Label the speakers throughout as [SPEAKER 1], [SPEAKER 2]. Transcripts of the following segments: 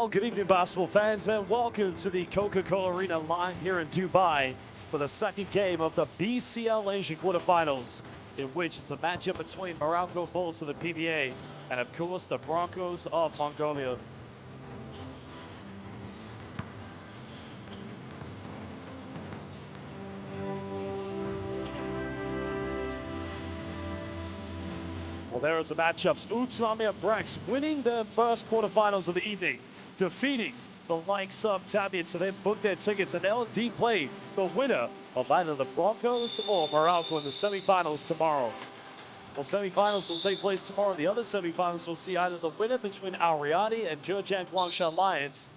[SPEAKER 1] Well, good evening, basketball fans, and welcome to the Coca-Cola Arena live here in Dubai for the second game of the BCL Asia quarterfinals, in which it's a matchup between Meralco Bulls of the PBA and, of course, the Broncos of Mongolia. Well, there are the matchups. Utami and Brex winning their first quarterfinals of the evening, defeating the likes of Tabian, so they've booked their tickets, and they'll indeed play the winner of either the Broncos or Meralco in the semifinals tomorrow. Well, semifinals will take place tomorrow. The other semifinals will see either the winner between Ariadi and Zhejiang Guangshan Lions,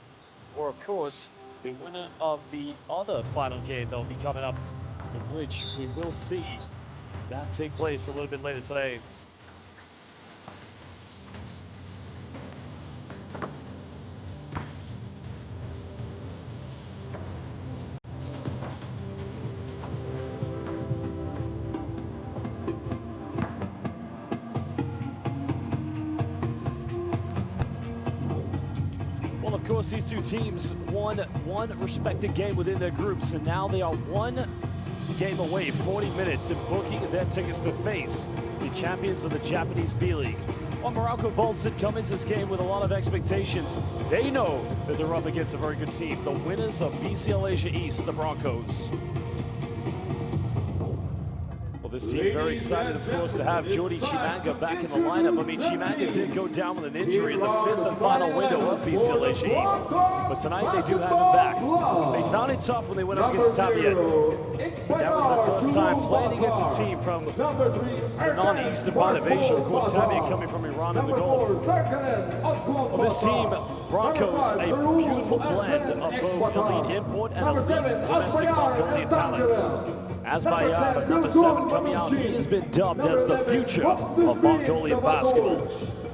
[SPEAKER 1] or, of course, the winner of the other final game that will be coming up, in which we will see that take place a little bit later today. Well, of course, these two teams won one respective game within their groups, and now they are one game away, 40 minutes, in booking their tickets to face the champions of the Japanese B-League. While Meralco Bulls did come into this game with a lot of expectations, they know that they're up against a very good team, the winners of BCL Asia East, the Broncos. This team very excited, of course, to have Jordi Chimanga back in the lineup. I mean, Chimanga did go down with an injury in the fifth and final window of BCL Asia East, but tonight they do have him back. They found it tough when they went up against Tabiet, but that was their first time playing against a team from the non-eastern part of Asia. Of course, Tabiet coming from Iran and the Gulf. Well, this team, Broncos, a beautiful blend of both elite import and elite domestic Mongolian talents. Azbayab, number 7, coming out, he has been dubbed as the future of Mongolian basketball.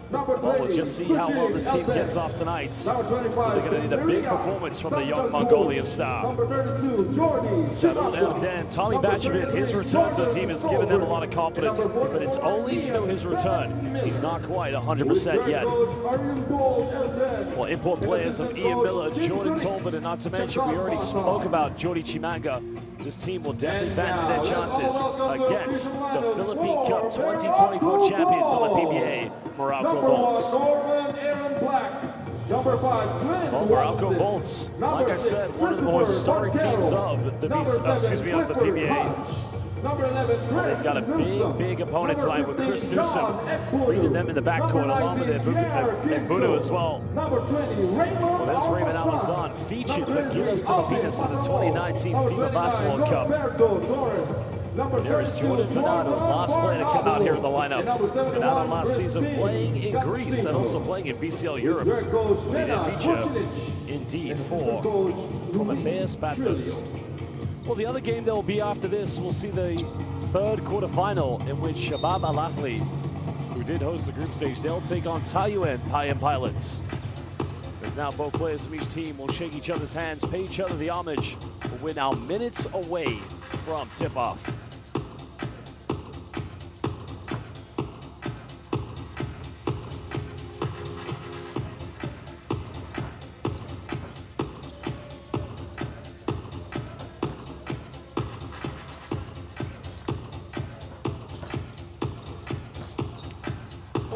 [SPEAKER 1] Well, we'll just see how well this team gets off tonight. They're going to need a big performance from the young Mongolian star. Sarul Erden, Tommy Bachevin, his return to the team has given them a lot of confidence, but it's only still his return. He's not quite 100% yet. Well, import players of Ian Miller, Jordan Tolbert, and not to mention, we already spoke about Jordi Chimanga. This team will definitely fancy their chances against the Philippine Cup 2024 champions of the PBA, Meralco Bulls. Well, Meralco Bulls, like I said, one of the more historic teams of the PBA. Well, they've got a big opponent tonight with Chris Newsom leading them in the backcourt, along with Budu as well. Well, there's Raymond Alazan, featured for Gilas Pilipinas in the 2019 FIBA Basketball Cup. There is Jordan Venado, last player to come out here in the lineup. Venado last season playing in Greece and also playing in BCL Europe. Made a feature, indeed, for Prometheus Bathos. Well, the other game that will be after this, we'll see the third quarterfinal, in which Shabab Al-Ahli, who did host the group stage, they'll take on Taiyuan Payam Pilots. As now both players from each team will shake each other's hands, pay each other the homage, but we're now minutes away from tip-off.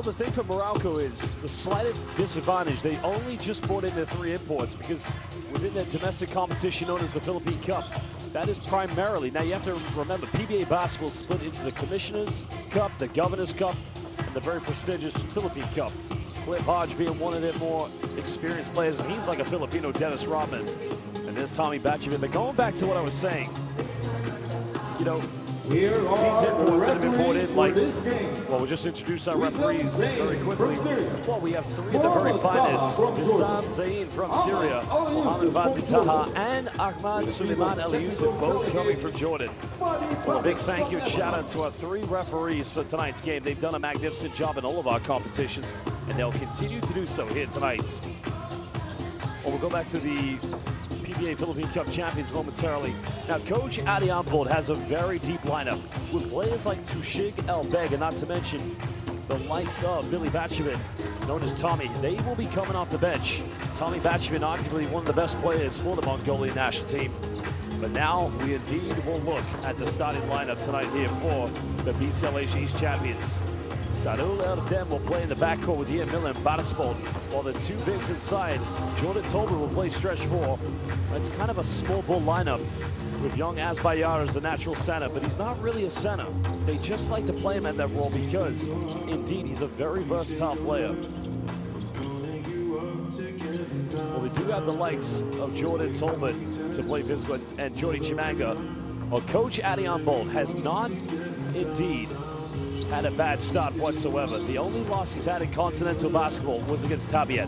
[SPEAKER 1] The thing for Meralco is the slight disadvantage. They only just brought in their 3 imports, because within their domestic competition known as the Philippine Cup, that is primarily, now you have to remember, PBA basketball is split into the Commissioner's Cup, the Governor's Cup, and the very prestigious Philippine Cup. Cliff Hodge being one of their more experienced players, and he's like a Filipino Dennis Rodman. And there's Tommy Bachevin. But going back to what I was saying, you know, these imports that have been brought in, like, well, we'll just introduce our referees very quickly. Well, we have 3 of the very finest. Bissam Zain from Syria, Mohamed Vazi Taha, and Ahmad Suleiman El Yusuf, both coming from Jordan. Well, a big thank you and shout out to our 3 referees for tonight's game. They've done a magnificent job in all of our competitions, and they'll continue to do so here tonight. Well, we'll go back to the PBA Philippine Cup champions momentarily. Now, Coach Adi Onboard has a very deep lineup with players like Tushig El Beg, and not to mention the likes of Billy Batchavin, known as Tommy. They will be coming off the bench. Tommy Batchavin, arguably one of the best players for the Mongolian national team. But now we indeed will look at the starting lineup tonight here for the BCLH East champions. Sarul Erdem will play in the backcourt with Ian Miller and Batasport, while the two bigs inside, Jordan Tolbert will play stretch four. It's kind of a small ball lineup with young Asbayar as the natural center, but he's not really a center. They just like to play him at that role because, indeed, he's a very versatile player. Well, we do have the likes of Jordan Tolbert to play physical and Jordy Chimanga. Well, Coach Adion Bolt has not, indeed, had a bad start whatsoever. The only loss he's had in continental basketball was against Tabiet.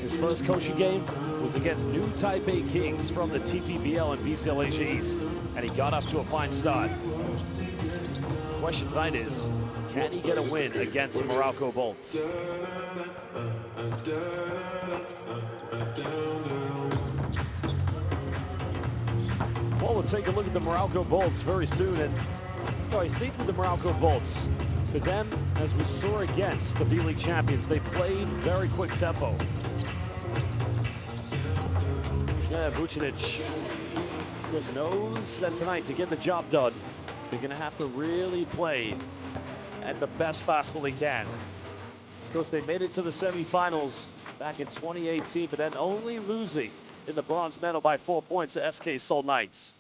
[SPEAKER 1] His first coaching game was against New Taipei Kings from the TPBL and BCLH East, and he got off to a fine start. The question tonight is, can he get a win against the Meralco Bolts? Well, we'll take a look at the Meralco Bolts very soon, and I think with the Meralco Bolts, for them, as we saw against the B-League champions, they played very quick tempo. Vucinic just knows that tonight, to get the job done, they're going to have to really play at the best basketball they can. Of course, they made it to the semifinals back in 2018, but then only losing in the bronze medal by 4 points to SK Seoul Knights.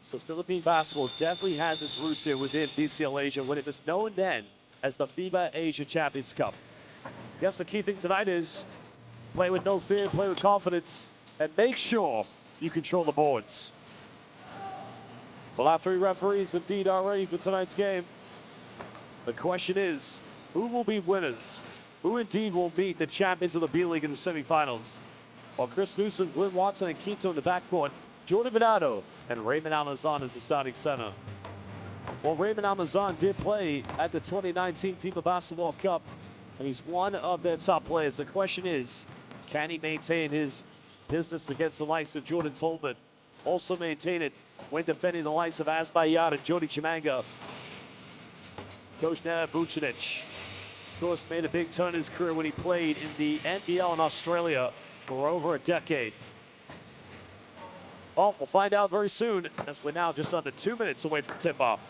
[SPEAKER 1] So Philippine basketball definitely has its roots here within BCL Asia, when it was known then as the FIBA Asia Champions Cup. I guess the key thing tonight is play with no fear, play with confidence, and make sure you control the boards. Well, our three referees indeed are ready for tonight's game. The question is, who will be winners? Who indeed will meet the champions of the B-League in the semifinals? While Chris Newsom, Glenn Watson, and Quinto in the backcourt, Jordan Bernardo and Raymond Almazan as the starting center. Well, Raymond Almazan did play at the 2019 FIBA Basketball Cup, and he's one of their top players. The question is, can he maintain his business against the likes of Jordan Tolbert? Also maintain it when defending the likes of Asbayar and Jordy Chimanga. Coach Nenad Vucinic, of course, made a big turn in his career when he played in the NBL in Australia for over a decade. Well, we'll find out very soon, as we're now just under 2 minutes away from tip-off.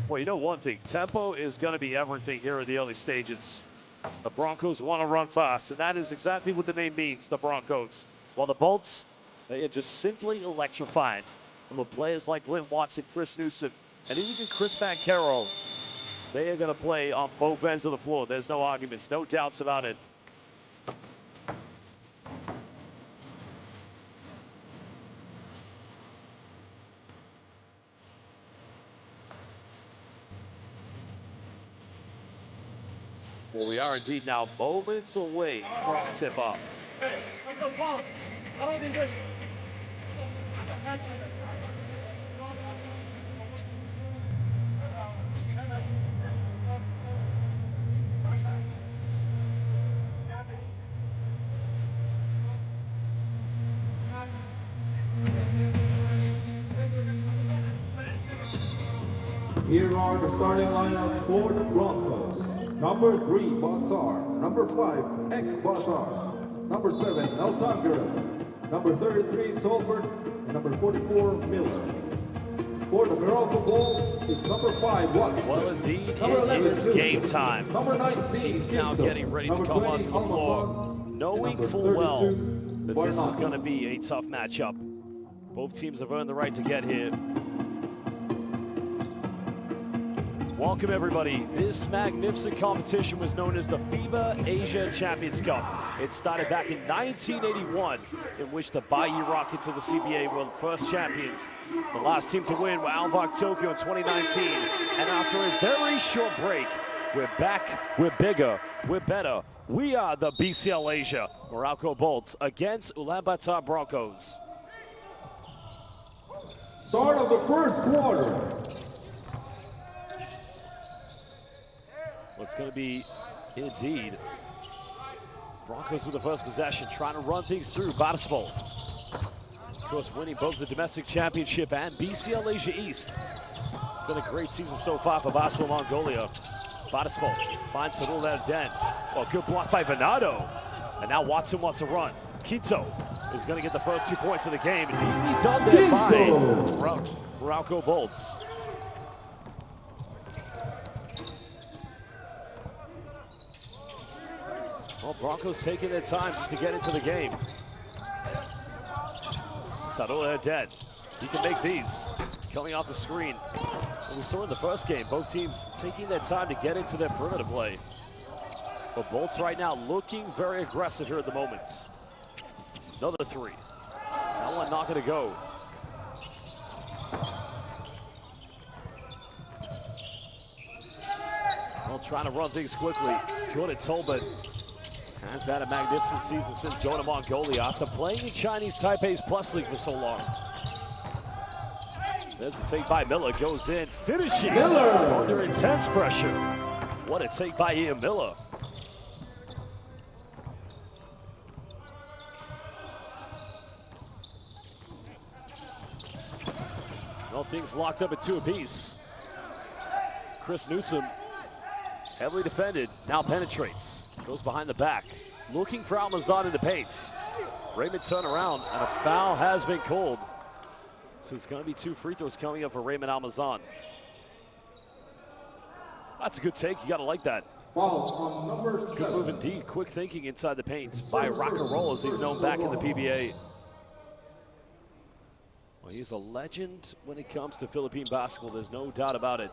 [SPEAKER 1] Well, you know one thing, tempo is going to be everything here in the early stages. The Broncos want to run fast, and that is exactly what the name means, the Broncos. While the Bolts, they are just simply electrifying. And with players like Glenn Watson, Chris Newsom, and even Chris Banchero, they are going to play on both ends of the floor. There's no arguments, no doubts about it. Well, we are indeed now moments away from tip-off.
[SPEAKER 2] Here are the starting lineups for the Broncos. Number 3, Batar. Number 5, Ek Batar. Number 7, Altangira. Number 33, Tolbert. And number 44, Miller. For the Meralco Bolts, it's number 5, Watson.
[SPEAKER 1] Well, indeed, it
[SPEAKER 2] 11,
[SPEAKER 1] is game time.
[SPEAKER 2] Number 19,
[SPEAKER 1] Teams now
[SPEAKER 2] Quinto.
[SPEAKER 1] getting ready to
[SPEAKER 2] Number
[SPEAKER 1] come
[SPEAKER 2] 20,
[SPEAKER 1] onto the floor,
[SPEAKER 2] Almazan.
[SPEAKER 1] knowing full well that this is going to be a tough matchup. Both teams have earned the right to get here. Welcome, everybody. This magnificent competition was known as the FIBA Asia Champions Cup. It started back in 1981, in which the Bayou Rockets of the CBA were the first champions. The last team to win were Alvac Tokyo in 2019. And after a very short break, we're back, we're bigger, we're better. We are the BCL Asia Meralco Bolts against Ulaanbaatar Broncos.
[SPEAKER 2] Start of the first quarter.
[SPEAKER 1] Well, it's going to be, indeed, Broncos with the first possession, trying to run things through. Basketball, of course, winning both the domestic championship and BCL Asia East. It's been a great season so far for Basketball Mongolia. Basketball finds Sarul Den. Well, good block by Venado. And now Watson wants to run. Quito is going to get the first 2 points of the game. Neatly done there by Meralco Bolts. Well, Broncos taking their time just to get into the game. Sarul Den. He can make these. Coming off the screen. And we saw in the first game, both teams taking their time to get into their perimeter play. But Bolts right now looking very aggressive here at the moment. Another three. That one not going to go. Well, trying to run things quickly. Jordan Tolbert has had a magnificent season since going to Mongolia after playing in Chinese Taipei's Plus League for so long. There's a take by Miller, goes in, finishing under intense pressure. What a take by Ian Miller. Well, things locked up at 2 apiece. Chris Newsom, heavily defended, now penetrates. Goes behind the back, looking for Almazan in the paint. Raymond turn around, and a foul has been called. So it's going to be 2 free throws coming up for Raymond Almazan. That's a good take. You got to like that.
[SPEAKER 2] Foul on number 7.
[SPEAKER 1] Good move indeed. Quick thinking inside the paint by Rock and Roll, as he's known back in the PBA. Well, he's a legend when it comes to Philippine basketball. There's no doubt about it.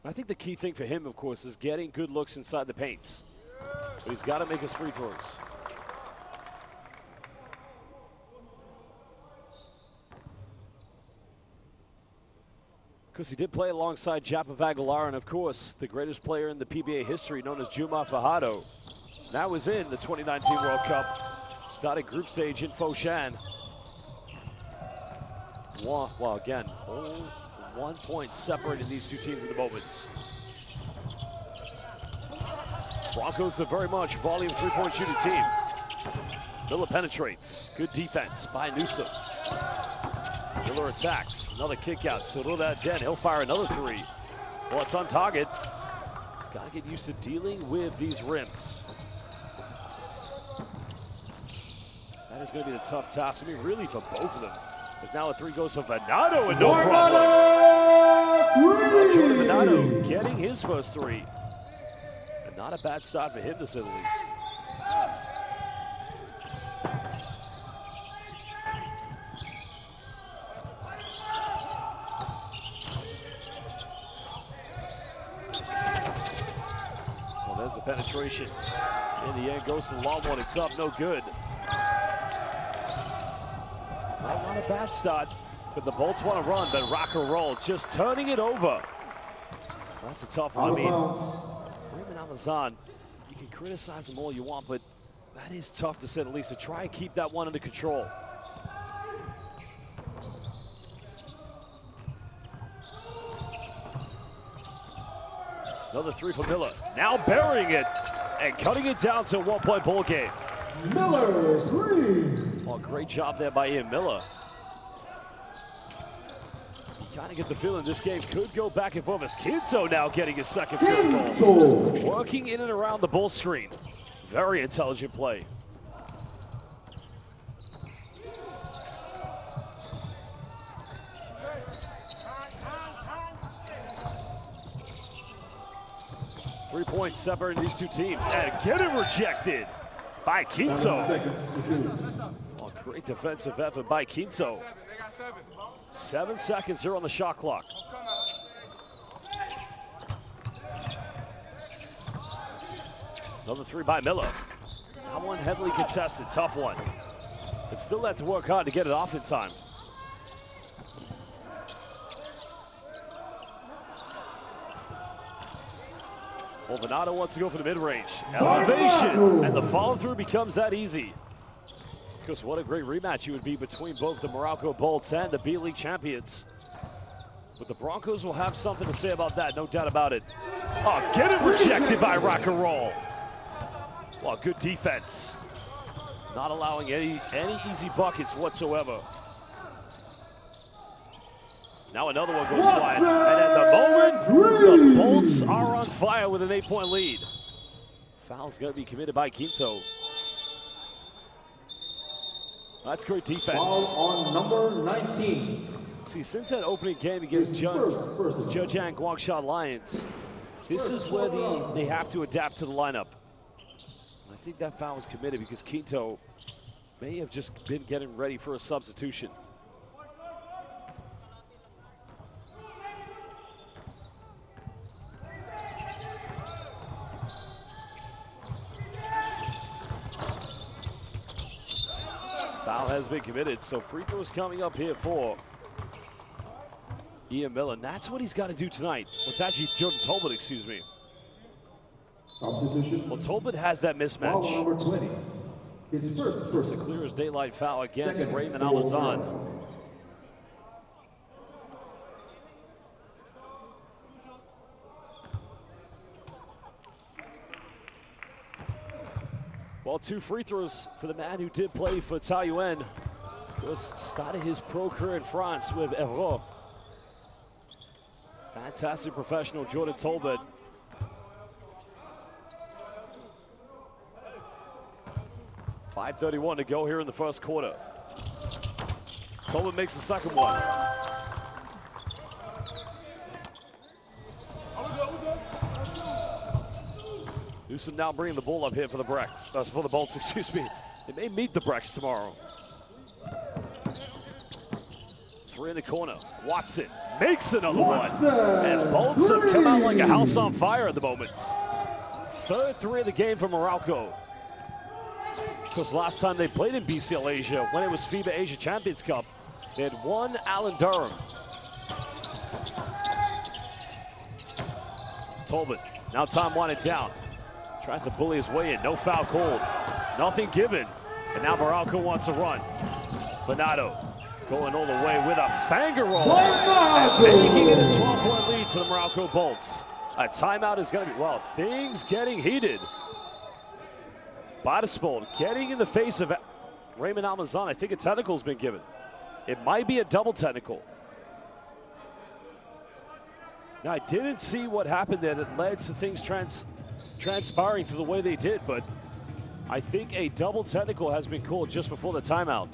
[SPEAKER 1] I think the key thing for him, of course, is getting good looks inside the paint. But he's got to make his free throws. Because he did play alongside Japov Aguilar, and of course, the greatest player in the PBA history, known as Juma Fajardo. That was in the 2019 World Cup. Started group stage in Foshan. Well, again, only 1 point separating these two teams at the moment. Broncos are very much volume three-point shooting team. Miller penetrates. Good defense by Newsom. Miller attacks. Another kick out. Sarul Den. He'll fire another three. Well, it's on target. He's got to get used to dealing with these rims. That is going to be the tough task. I mean, really for both of them. As now a three goes for Venado and no problem. Jordan Venado getting his first three. And not a bad start for him, to say the least. Well, there's the penetration. In the end, goes to the long one. It's up, no good. Not a bad start, but the Bolts want to run, but rock and roll, just turning it over. That's a tough one. I mean, Raymond Almazan, you can criticize him all you want, but that is tough to say the least, to try and keep that one under control. Another three for Miller, now burying it and cutting it down to a 1 point ball game.
[SPEAKER 2] Miller, three.
[SPEAKER 1] Well, great job there by Ian Miller. You kind of get the feeling this game could go back and forth as Quinto now getting his second field goal. Working in and around the bull screen. Very intelligent play. Three points separating these two teams, and getting rejected by Quinto. Oh, great defensive effort by Quinto. 7 seconds here on the shot clock. Another three by Miller. That one heavily contested, tough one. But still had to work hard to get it off in time. Well, Venado wants to go for the mid-range. Elevation, and the follow-through becomes that easy. Because what a great rematch it would be between both the Meralco Bolts and the B-League champions. But the Broncos will have something to say about that, no doubt about it. Oh, get it rejected by Rock and Roll. Well, good defense. Not allowing any easy buckets whatsoever. Now another one goes wide. And at the moment, the Bolts are on fire with an 8-point lead. Foul's going to be committed by Quinto. That's great defense.
[SPEAKER 2] Foul on number 19.
[SPEAKER 1] See, since that opening game against Zhejiang Guangshan Lions, this is where they have to adapt to the lineup. I think that foul was committed because Quinto may have just been getting ready for a substitution. Foul has been committed, so free throws coming up here for Ian Miller. That's what he's got to do tonight. Well, it's actually Jordan Tolbert, excuse me.
[SPEAKER 2] Substitution.
[SPEAKER 1] Well, Tolbert has that mismatch.
[SPEAKER 2] Foul number 20. His first.
[SPEAKER 1] It's a clear as daylight foul against
[SPEAKER 2] Second
[SPEAKER 1] Raymond
[SPEAKER 2] for
[SPEAKER 1] Almazan.
[SPEAKER 2] Meralco.
[SPEAKER 1] Well, 2 free throws for the man who did play for Taiyuan. Just started his pro career in France with Evro. Fantastic professional, Jordan Tolbert. .5:31 to go here in the first quarter. Tolbert makes the second one. Newsom now bringing the ball up here for the for the Bolts, excuse me. They may meet the Brecks tomorrow. 3 in the corner. Watson makes another one. And Bolts have come out like a house on fire at the moment. Third 3 of the game for Meralco. Because last time they played in BCL Asia, when it was FIBA Asia Champions Cup, they had won Alan Durham. Tolbert, now time winding down. Tries to bully his way in, no foul called. Nothing given, and now Meralco wants to run. Bernardo going all the way with a finger roll. And making it a 12-point lead to the Meralco Bolts. A timeout is going to be, well, things getting heated. Badispol getting in the face of Raymond Almazan. I think a technical's been given. It might be a double technical. Now, I didn't see what happened there that led to things transpiring to the way they did, but I think a double technical has been called just before the timeout.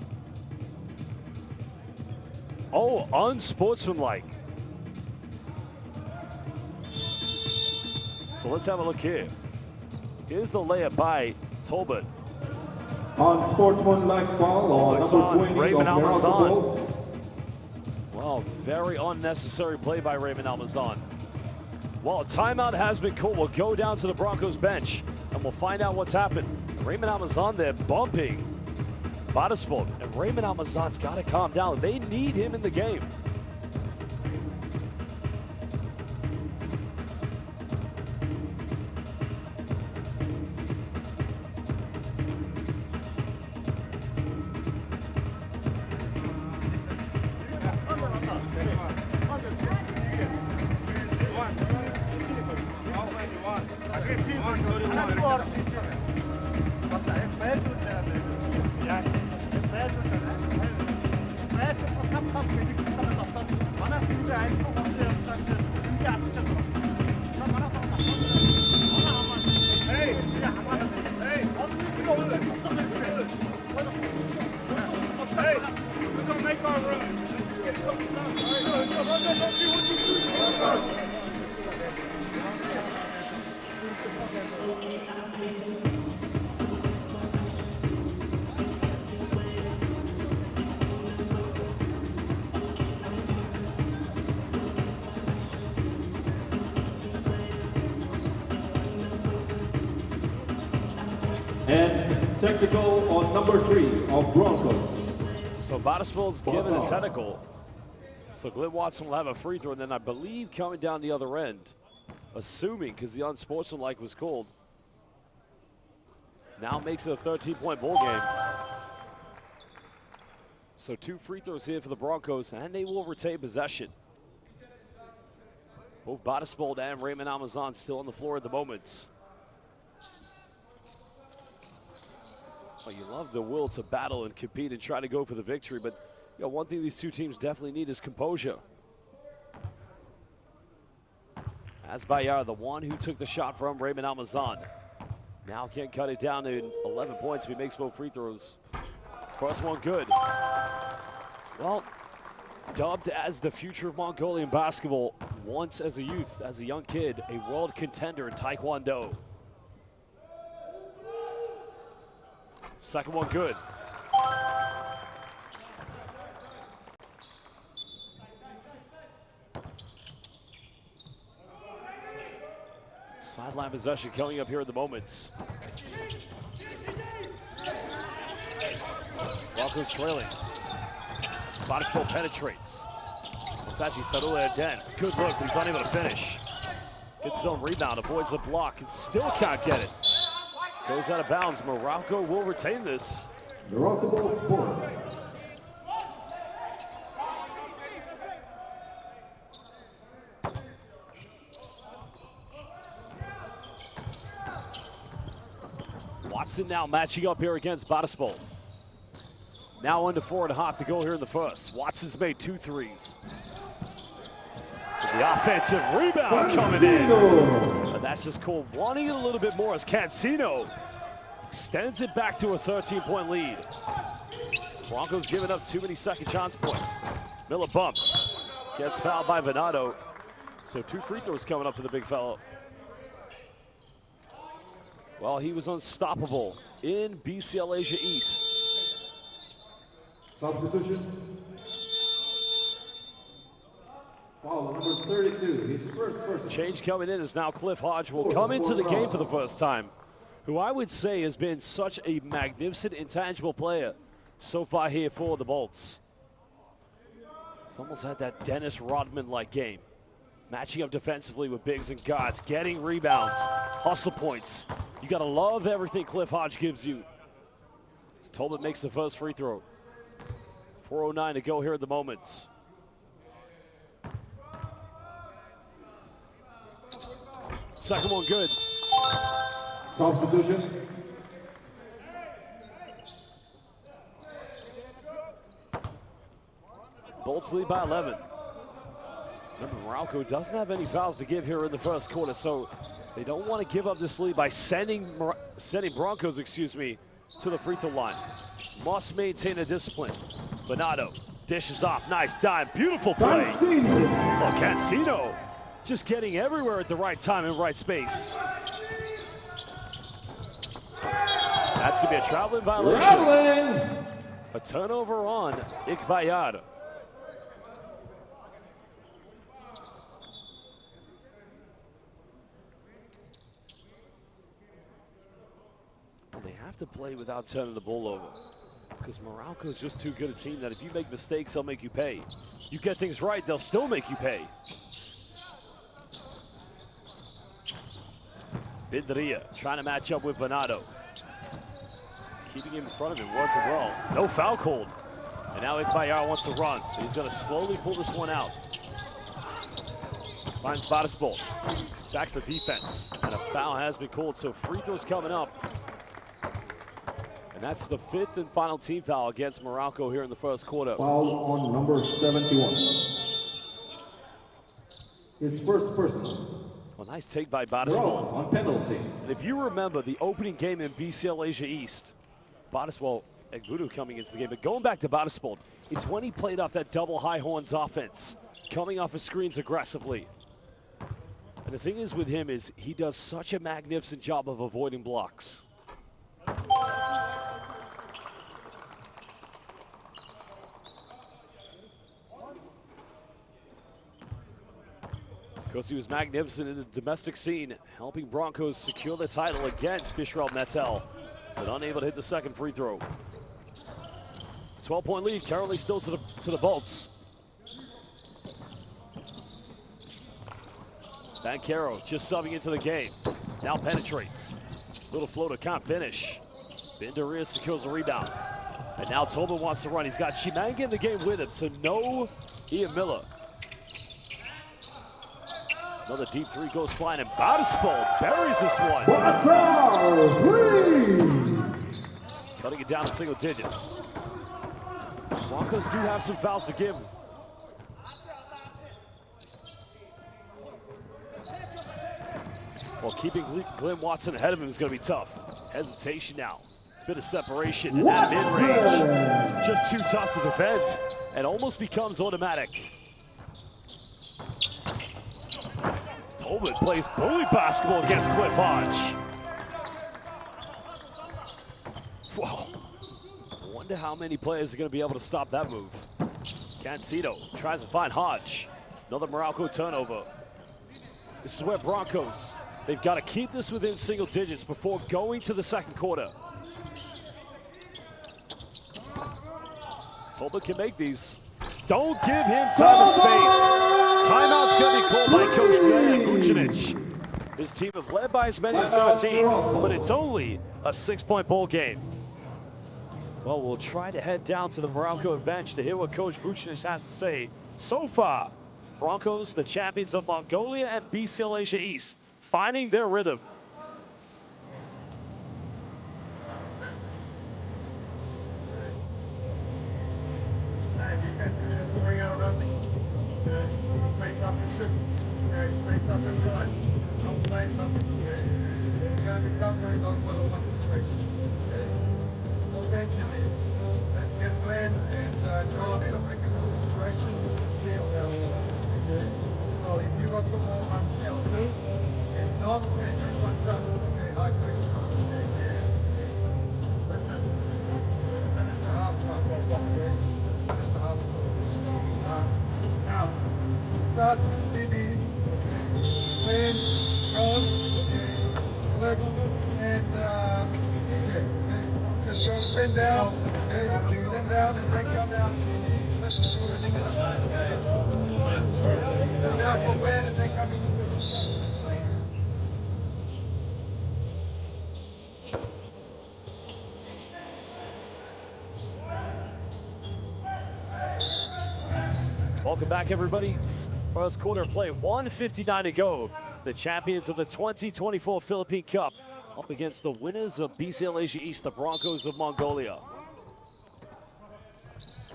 [SPEAKER 1] Oh, unsportsmanlike. So let's have a look here. Here's the layup by Tolbert.
[SPEAKER 2] Unsportsmanlike foul on number 20
[SPEAKER 1] Raymond
[SPEAKER 2] of Meralco
[SPEAKER 1] Almazan.
[SPEAKER 2] Bolts.
[SPEAKER 1] Well, very unnecessary play by Raymond Almazan. Well, a timeout has been called. We'll go down to the Broncos bench and we'll find out what's happened. Raymond Almazan there bumping Badispol, and Raymond Almazan's got to calm down. They need him in the game.
[SPEAKER 2] And technical on number 3 of Broncos.
[SPEAKER 1] So Badispol's given a technical. So Glenn Watson will have a free throw, and then I believe coming down the other end, assuming because the unsportsmanlike was called, now makes it a 13-point ball game. So 2 free throws here for the Broncos, and they will retain possession. Both Bottisbold and Raymond Amazon still on the floor at the moment. Well, you love the will to battle and compete and try to go for the victory, but you know, one thing these two teams definitely need is composure. As Bayard, the one who took the shot from Raymond Amazon. Now can't cut it down to 11 points if he makes both free throws. First one good. Well, dubbed as the future of Mongolian basketball, once as a youth, as a young kid, a world contender in Taekwondo. Second one good. Sideline possession coming up here at the moment. Broncos trailing. Bottisbold penetrates. It's actually Sarula again. Good look, but he's unable to finish. Good zone rebound, avoids the block, and still can't get it. Goes out of bounds. Meralco will retain this.
[SPEAKER 2] Meralco ball sport.
[SPEAKER 1] Watson now matching up here against Bottisbold. Now under 4.5 to go here in the first. Watson's made 2 threes. The offensive rebound coming in. But that's just Cole wanting it a little bit more as Cancino extends it back to a 13-point lead. Broncos giving up too many second chance points. Miller bumps, gets fouled by Venado. So 2 free throws coming up for the big fellow. Well, he was unstoppable in BCL Asia East.
[SPEAKER 2] Substitution. Foul number 32, his first.
[SPEAKER 1] Change coming in is now Cliff Hodge will come into the game for the first time, who I would say has been such a magnificent, intangible player so far here for the Bolts. He's almost had that Dennis Rodman-like game. Matching up defensively with bigs and guards, getting rebounds, hustle points. You gotta love everything Cliff Hodge gives you. As Tolman makes the first free throw. 4:09 to go here at the moment. Second one good.
[SPEAKER 2] Substitution.
[SPEAKER 1] Bolts lead by 11. Remember, Meralco doesn't have any fouls to give here in the first quarter, so they don't want to give up this lead by sending Broncos, to the free throw line. Must maintain a discipline. Venado dishes off, nice dime, beautiful play. Oh, Cancino just getting everywhere at the right time and right space. That's gonna be a traveling violation. A turnover on Ikbayad. They have to play without turning the ball over, because Meralco is just too good a team that if you make mistakes, they'll make you pay. You get things right, they'll still make you pay. Bindria trying to match up with Venado. Keeping him in front of him, working well. No foul called. And now Ikbayar wants to run. He's going to slowly pull this one out. Finds Bottisbold. Sacks the defense. And a foul has been called, so free throws coming up. And that's the 5th and final team foul against Meralco here in the first quarter.
[SPEAKER 2] Foul on number 71. His first personal.
[SPEAKER 1] Well, nice take by Bottisbold.
[SPEAKER 2] On penalty.
[SPEAKER 1] And if you remember the opening game in BCL Asia East, Bottisbold and Gudu coming into the game, but going back to Bottisbold, it's when he played off that double high horns offense, coming off his screens aggressively. And the thing is with him is he does such a magnificent job of avoiding blocks. Because he was magnificent in the domestic scene, helping Broncos secure the title against Bishrel Metel, but unable to hit the second free throw. 12-point lead, currently still to the Bolts. Bancaro just subbing into the game. Now penetrates. Little floater, can't finish. Bindria secures the rebound. And now Tolman wants to run. He's got Chimanga in the game with him, so no Ian Miller. Another deep three goes flying, and Batispol buries this one. Cutting it down to single digits. Broncos do have some fouls to give. Well, keeping Glenn Watson ahead of him is going to be tough. Hesitation now. Bit of separation, and that mid-range. Just too tough to defend, and almost becomes automatic. Tolbert plays bully basketball against Cliff Hodge. Whoa. I wonder how many players are going to be able to stop that move. Cancito tries to find Hodge. Another Meralco turnover. This is where Broncos, they've got to keep this within single digits before going to the second quarter. Tolbert can make these. Don't give him time and space. Timeout's going to be called by Coach Vucinic. His team have led by as many as 13, but it's only a 6-point ball game. Well, we'll try to head down to the Meralco bench to hear what Coach Vucinic has to say. So far, Broncos, the champions of Mongolia and BCL Asia East, finding their rhythm.
[SPEAKER 3] Spin down, spin down, and then come down. Spin down for win, and then come in.
[SPEAKER 1] Welcome back, everybody. First quarter play, 1:59 to go. The champions of the 2024 Philippine Cup up against the winners of BCL Asia East, the Broncos of Mongolia.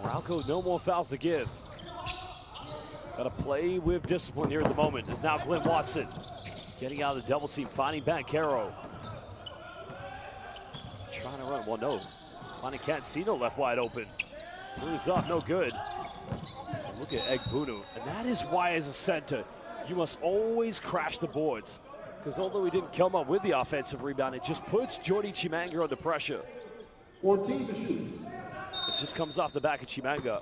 [SPEAKER 1] Meralco, no more fouls to give. Got to play with discipline here at the moment. There's now Glenn Watson getting out of the double team, finding Banchero. Trying to run, well, no. Finding Cancino left wide open. Three's up, no good. And look at Egbunu, and that is why as a center, you must always crash the boards. Because although he didn't come up with the offensive rebound, it just puts Jordy Chimanga under pressure.
[SPEAKER 2] 14 to shoot.
[SPEAKER 1] It just comes off the back of Chimanga.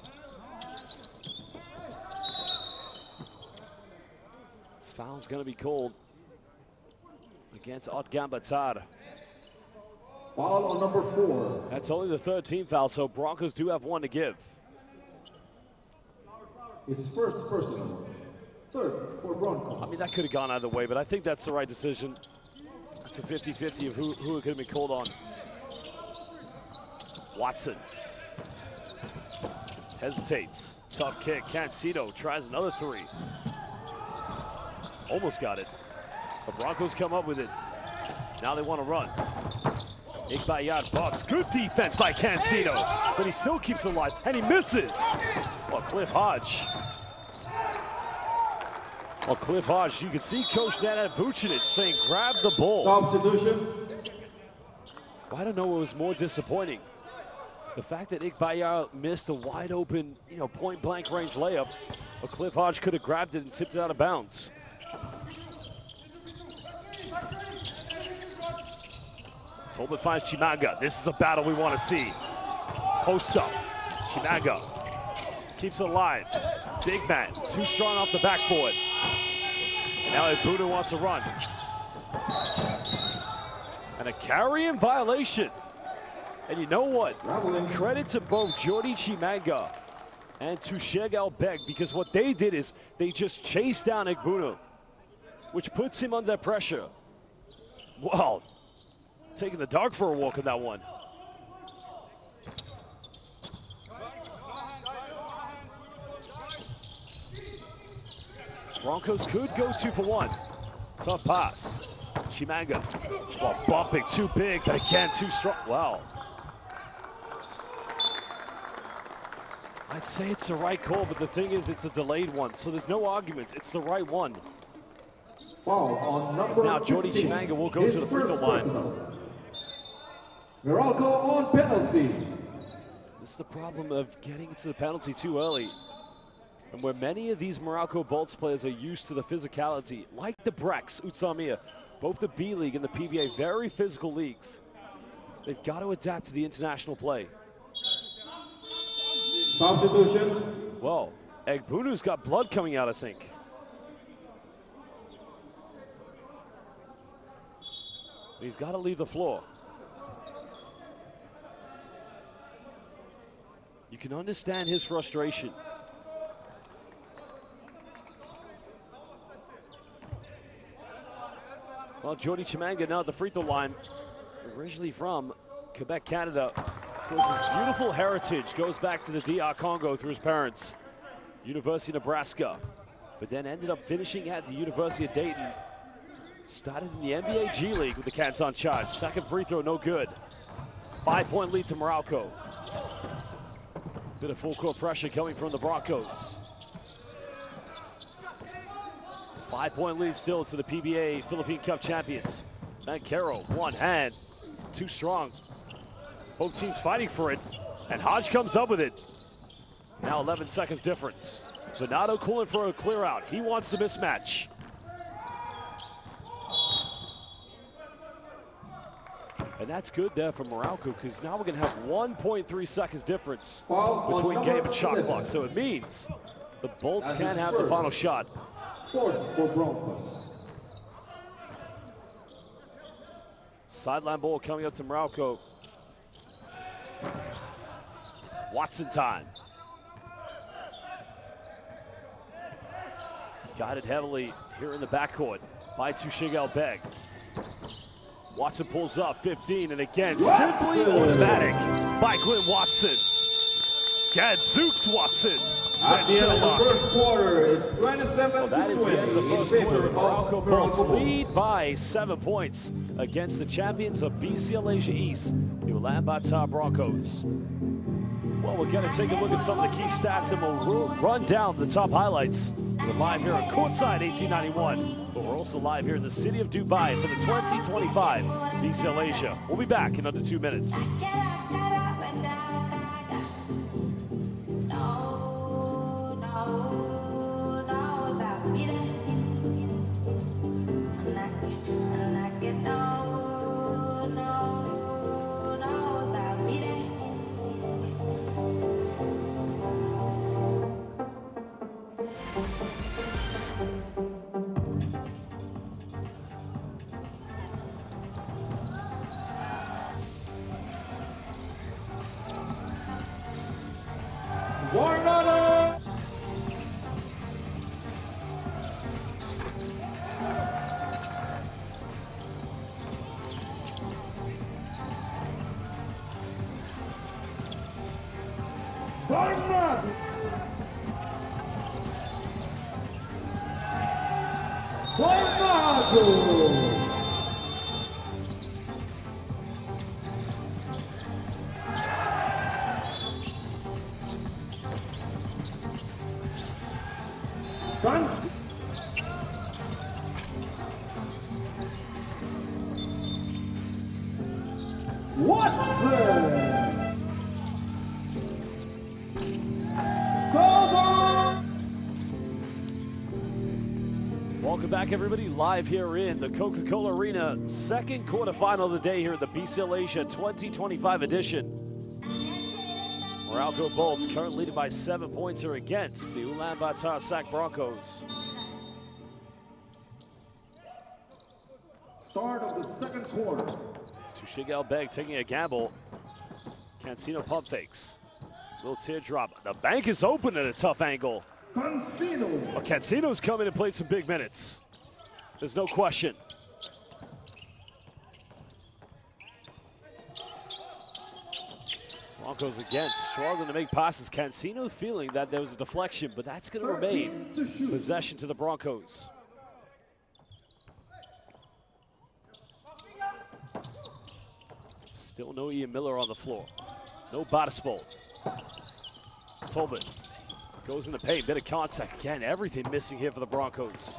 [SPEAKER 1] Foul's gonna be called against Otgan Batar.
[SPEAKER 2] Foul on number 4.
[SPEAKER 1] That's only the 13th foul, so Broncos do have one to give.
[SPEAKER 2] His first personal. Third for Broncos.
[SPEAKER 1] I mean, that could have gone either way, but I think that's the right decision. It's a 50-50 of who it could have been called on. Watson hesitates. Tough kick. Cancito tries another three. Almost got it. The Broncos come up with it. Now they want to run. Igbayad bobs. Good defense by Cancito, but he still keeps it alive, and he misses. Well, Cliff Hodge. Well, Cliff Hodge, you can see Coach Nenad Vucinic saying, grab the ball.
[SPEAKER 2] Substitution.
[SPEAKER 1] I don't know what was more disappointing. The fact that Igbayad missed a wide open, point blank range layup, but Cliff Hodge could have grabbed it and tipped it out of bounds. Tolbert finds Chimanga. This is a battle we want to see. Post up. Chimanga keeps it alive. Big man, too strong off the backboard. And now Egbunu wants to run. And a carry in violation. And you know what? Credit to both Jordy Chimanga and to Shegal Beg, because what they did is they just chased down Egbunu, which puts him under pressure. Wow. Taking the dog for a walk on that one. Broncos could go 2 for 1. Tough pass. Chimanga. Well, bumping too big, but again, too strong. Wow. I'd say it's the right call, but the thing is, it's a delayed one, so there's no arguments. It's the right one.
[SPEAKER 2] Foul on number
[SPEAKER 1] Now Jordy
[SPEAKER 2] 15.
[SPEAKER 1] Chimanga will go to the free throw line.
[SPEAKER 2] Meralco on penalty.
[SPEAKER 1] This is the problem of getting into the penalty too early. And where many of these Meralco Bolts players are used to the physicality, like the Brex, Utsamia, both the B League and the PBA, very physical leagues. They've got to adapt to the international play.
[SPEAKER 2] Substitution.
[SPEAKER 1] Well, Egbunu's got blood coming out, I think. He's got to leave the floor. You can understand his frustration. Well, Jordy Chimanga now at the free throw line, originally from Quebec, Canada. Of course, his beautiful heritage goes back to the DR Congo through his parents. University of Nebraska, but then ended up finishing at the University of Dayton. Started in the NBA G League with the Cats on charge. Second free throw, no good. 5-point lead to Meralco. Bit of full court pressure coming from the Broncos. 5-point lead still to the PBA Philippine Cup champions. Mancaro, one hand, too strong. Both teams fighting for it, and Hodge comes up with it. Now 11 seconds difference. Venado calling for a clear out. He wants the mismatch. And that's good there for Meralco, because now we're going to have 1.3 seconds difference between game and shot clock. So it means the Bolts can have the final shot.
[SPEAKER 2] Fourth for Broncos.
[SPEAKER 1] Sideline ball coming up to Meralco. Watson time. Got it heavily here in the backcourt by Tushigel-Beg. Watson pulls up 15, and again, simply automatic by Glenn Watson. Gadzooks Watson.
[SPEAKER 2] At the end of the first quarter, it's 27-20.
[SPEAKER 1] Well, that is the end of the first quarter. The Meralco Bolts lead by 7 points against the champions of BCL Asia East, the Ulaanbaatar Broncos. Well, we're going to take a look at some of the key stats, and we'll run down the top highlights. We're live here at Courtside 1891, but we're also live here in the city of Dubai for the 2025 BCL Asia. We'll be back in under 2 minutes. Welcome back, everybody. Live here in the Coca-Cola Arena, second quarterfinal of the day here at the BCL Asia 2025 edition. Meralco Bolts currently leading by 7 points here against the Ulaanbaatar Sac Broncos.
[SPEAKER 2] Start of the second quarter.
[SPEAKER 1] Tushigel-Beg taking a gamble. Cancino pump fakes. Little teardrop. The bank is open at a tough angle.
[SPEAKER 2] Cancino.
[SPEAKER 1] Well, Cancino's come in and played some big minutes. There's no question. Broncos again struggling to make passes. Cancino feeling that there was a deflection, but that's going to remain possession to the Broncos. Still no Ian Miller on the floor. No Batispol. Tolbert goes in the paint, bit of contact. Again, everything missing here for the Broncos.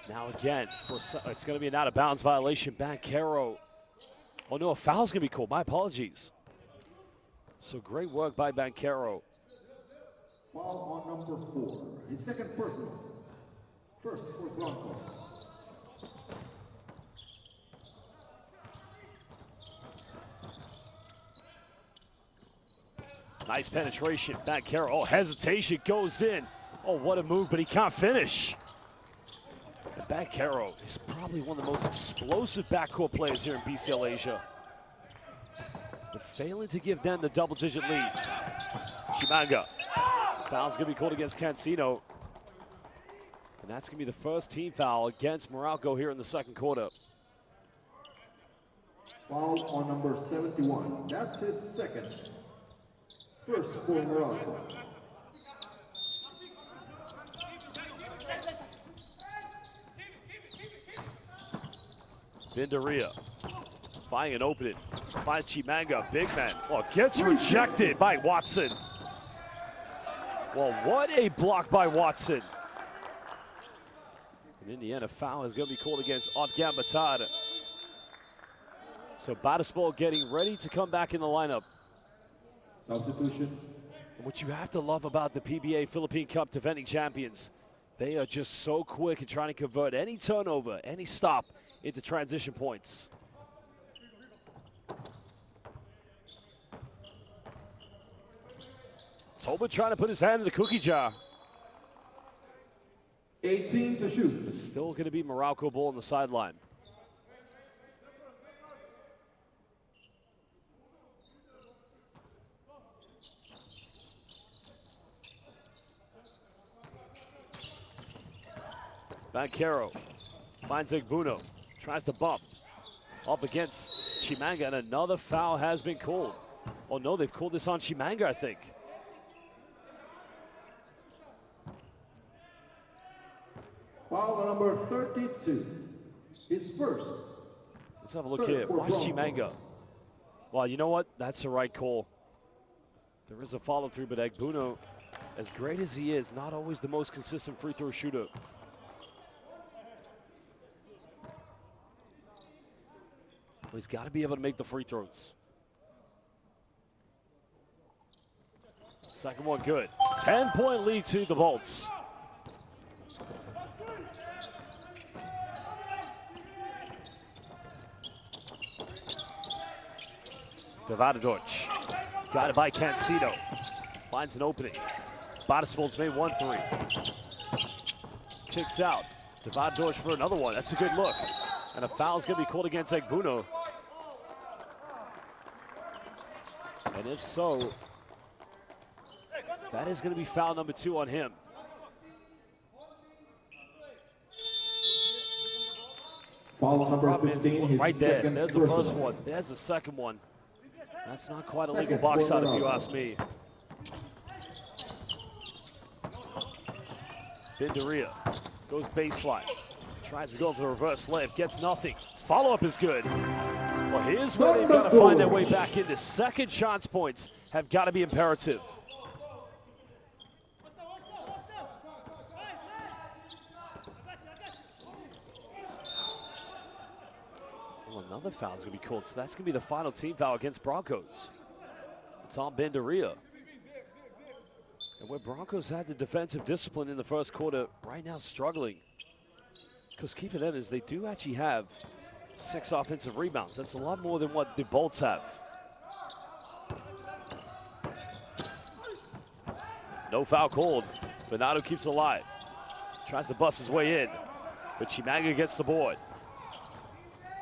[SPEAKER 1] Now again, it's going to be an out-of-bounds violation. Banchero. Oh no, a foul's going to be called. My apologies. So great work by Banchero.
[SPEAKER 2] Foul on number 4. His second personal. First for Broncos.
[SPEAKER 1] Nice penetration. Banchero. Oh, hesitation goes in. Oh, what a move, but he can't finish. And Banchero is probably one of the most explosive backcourt players here in BCL Asia. But failing to give them the double-digit lead. Chimanga. Foul's going to be called against Cancino. And that's going to be the first team foul against Meralco here in the second quarter.
[SPEAKER 2] Foul on number 71. That's his second. First for Meralco.
[SPEAKER 1] Vindaria finding an opening. Finds Chimanga, big man. Well, gets rejected by Watson. Well, what a block by Watson. And in the end, a foul is going to be called against Otgan Batad. So Batispol getting ready to come back in the lineup.
[SPEAKER 2] Substitution.
[SPEAKER 1] And what you have to love about the PBA Philippine Cup defending champions, they are just so quick at trying to convert any turnover, any stop into transition points. Tolbert trying to put his hand in the cookie jar.
[SPEAKER 2] 18 to shoot.
[SPEAKER 1] It's still going to be Meralco ball on the sideline. Banchero finds Egbuno, tries to bump up against Chimanga, and another foul has been called. Oh no, they've called this on Chimanga, I think.
[SPEAKER 2] Foul number 32. His first.
[SPEAKER 1] Let's have a look here. Watch Chimanga. Well, you know what? That's the right call. There is a follow through, but Egbuno, as great as he is, not always the most consistent free throw shooter. Well, he's got to be able to make the free throws. Second one good. 10-point lead to the Bolts. Devadadoc, got it by Cancino. Finds an opening. Batispol's made 1-3. Kicks out. Devadadoc for another one. That's a good look. And a foul's going to be called against Egbuno. And if so, that is going to be foul number 2 on him.
[SPEAKER 2] Foul number 15,
[SPEAKER 1] right there. There's the first one. There's the second one. That's not quite a legal box out if you ask me. Vindaria goes baseline. Tries to go for the reverse layup, gets nothing. Follow-up is good. Well, here's where they've got to find their way back into. Second chance points have got to be imperative. Well, another foul is going to be called, so that's going to be the final team foul against Broncos. It's on Vindaria. And where Broncos had the defensive discipline in the first quarter, right now struggling. Because keep it in is they do actually have 6 offensive rebounds. That's a lot more than what the Bolts have. No foul called. Bernardo keeps it alive. Tries to bust his way in. But Chimanga gets the board.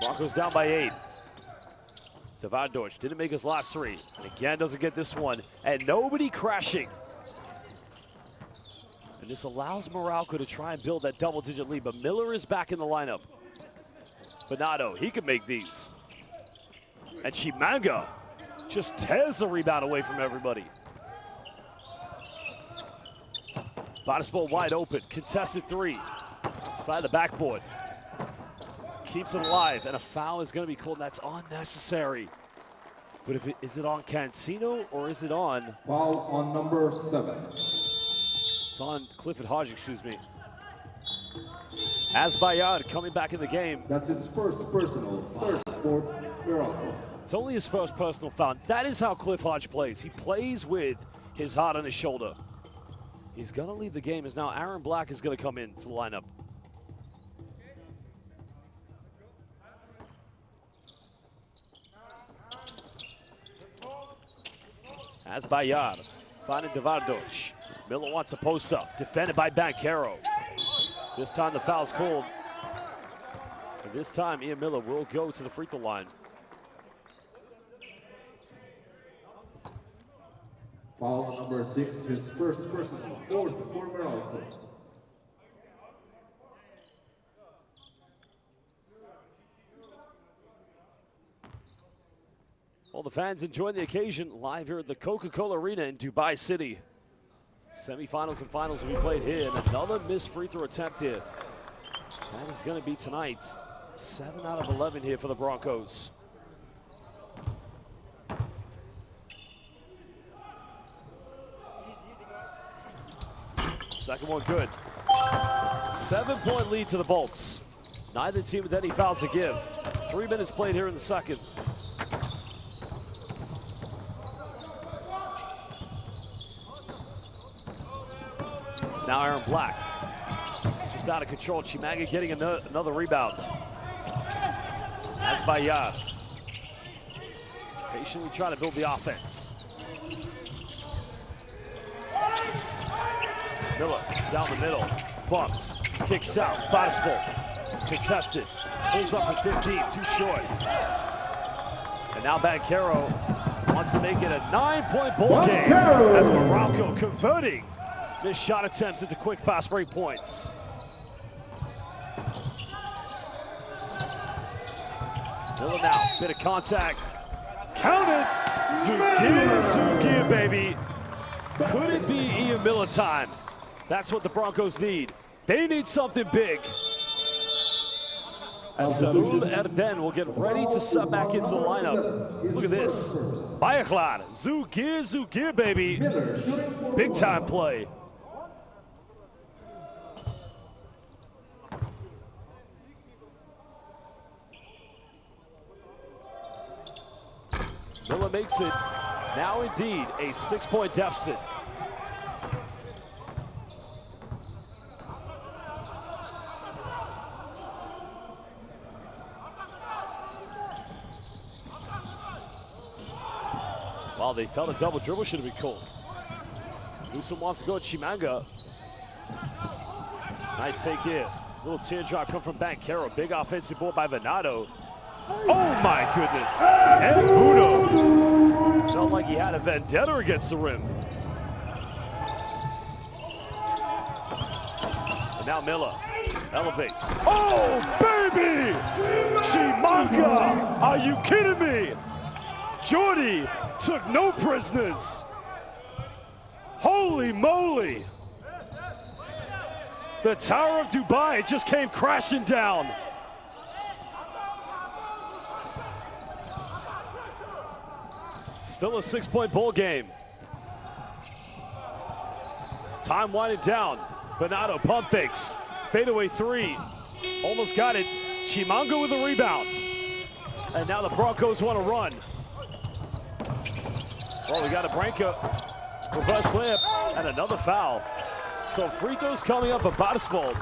[SPEAKER 1] Broncos down by 8. Devadadoc didn't make his last 3. And again doesn't get this one. And nobody crashing. And this allows Meralco to try and build that double-digit lead. But Miller is back in the lineup. Bernardo, he can make these. And Chimanga just tears the rebound away from everybody. Bottisball wide open, contested three. Side of the backboard. Keeps it alive, and a foul is going to be called, and that's unnecessary. But is it on Cancino or is it on?
[SPEAKER 2] Foul on number 7.
[SPEAKER 1] It's on Clifford Hodge, excuse me. As Bayard coming back in the game.
[SPEAKER 2] That's his first personal, third for Meralco.
[SPEAKER 1] It's only his first personal foul. That is how Cliff Hodge plays. He plays with his heart on his shoulder. He's going to leave the game as now Aaron Black is going to come into the lineup. As Bayard, finding Devardoch. Miller wants a post up, defended by Banchero. This time the foul's called. And this time Ian Miller will go to the free throw line.
[SPEAKER 2] Foul number 6, his first personal, fourth for Meralco.
[SPEAKER 1] All the fans enjoying the occasion live here at the Coca-Cola Arena in Dubai City. Semifinals and finals will be played here, and another missed free throw attempt here. That is going to be tonight. 7 out of 11 here for the Broncos. Second one good. 7-point lead to the Bolts. Neither team with any fouls to give. 3 minutes played here in the second. Now Aaron Black, just out of control. Chimanga getting another rebound. As Bayard, patiently trying to build the offense. Miller down the middle, bumps, kicks out, Bottisball, contested, pulls up for 15, too short. And now Banchero wants to make it a 9-point ball game as Meralco converting this shot attempts into quick, fast break points. Miller now, bit of contact. Count it! Zugir, baby. Could it be Ian Miller time? That's what the Broncos need. They need something big. As Saul Erden will get ready to sub back into the lineup. Look at this. Bayaklan, Zugir, baby. Big time play. Miller makes it now indeed a 6-point deficit. Well, they felt a double dribble should have been called. Newsom wants to go at Chimanga. Nice take here. Little teardrop come from Banchero. Big offensive board by Venado. Oh my goodness. And Budo felt like he had a vendetta against the rim. And now Miller elevates. Oh baby! Chimanga! Are you kidding me? Jordy took no prisoners. Holy moly. The Tower of Dubai just came crashing down. Still a 6-point ball game. Time winding down. Bernardo pump fakes. Fadeaway 3. Almost got it. Chimanga with a rebound. And now the Broncos want to run. Well, we got a Branca. Reverse layup and another foul. So free throws coming up for Bottisball.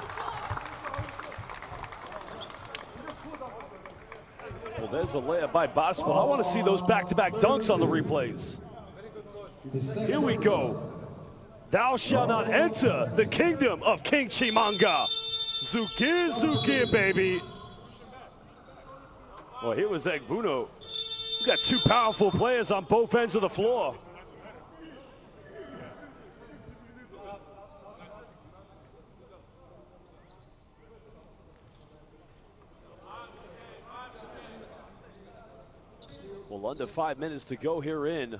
[SPEAKER 1] Well, there's a layup by Bottisball. I want to see those back-to-back dunks on the replays. Here we go. Thou shalt not enter the kingdom of King Chimanga. Zugir, baby. Well, here was Egbuno. We got 2 powerful players on both ends of the floor. Well, under 5 minutes to go here in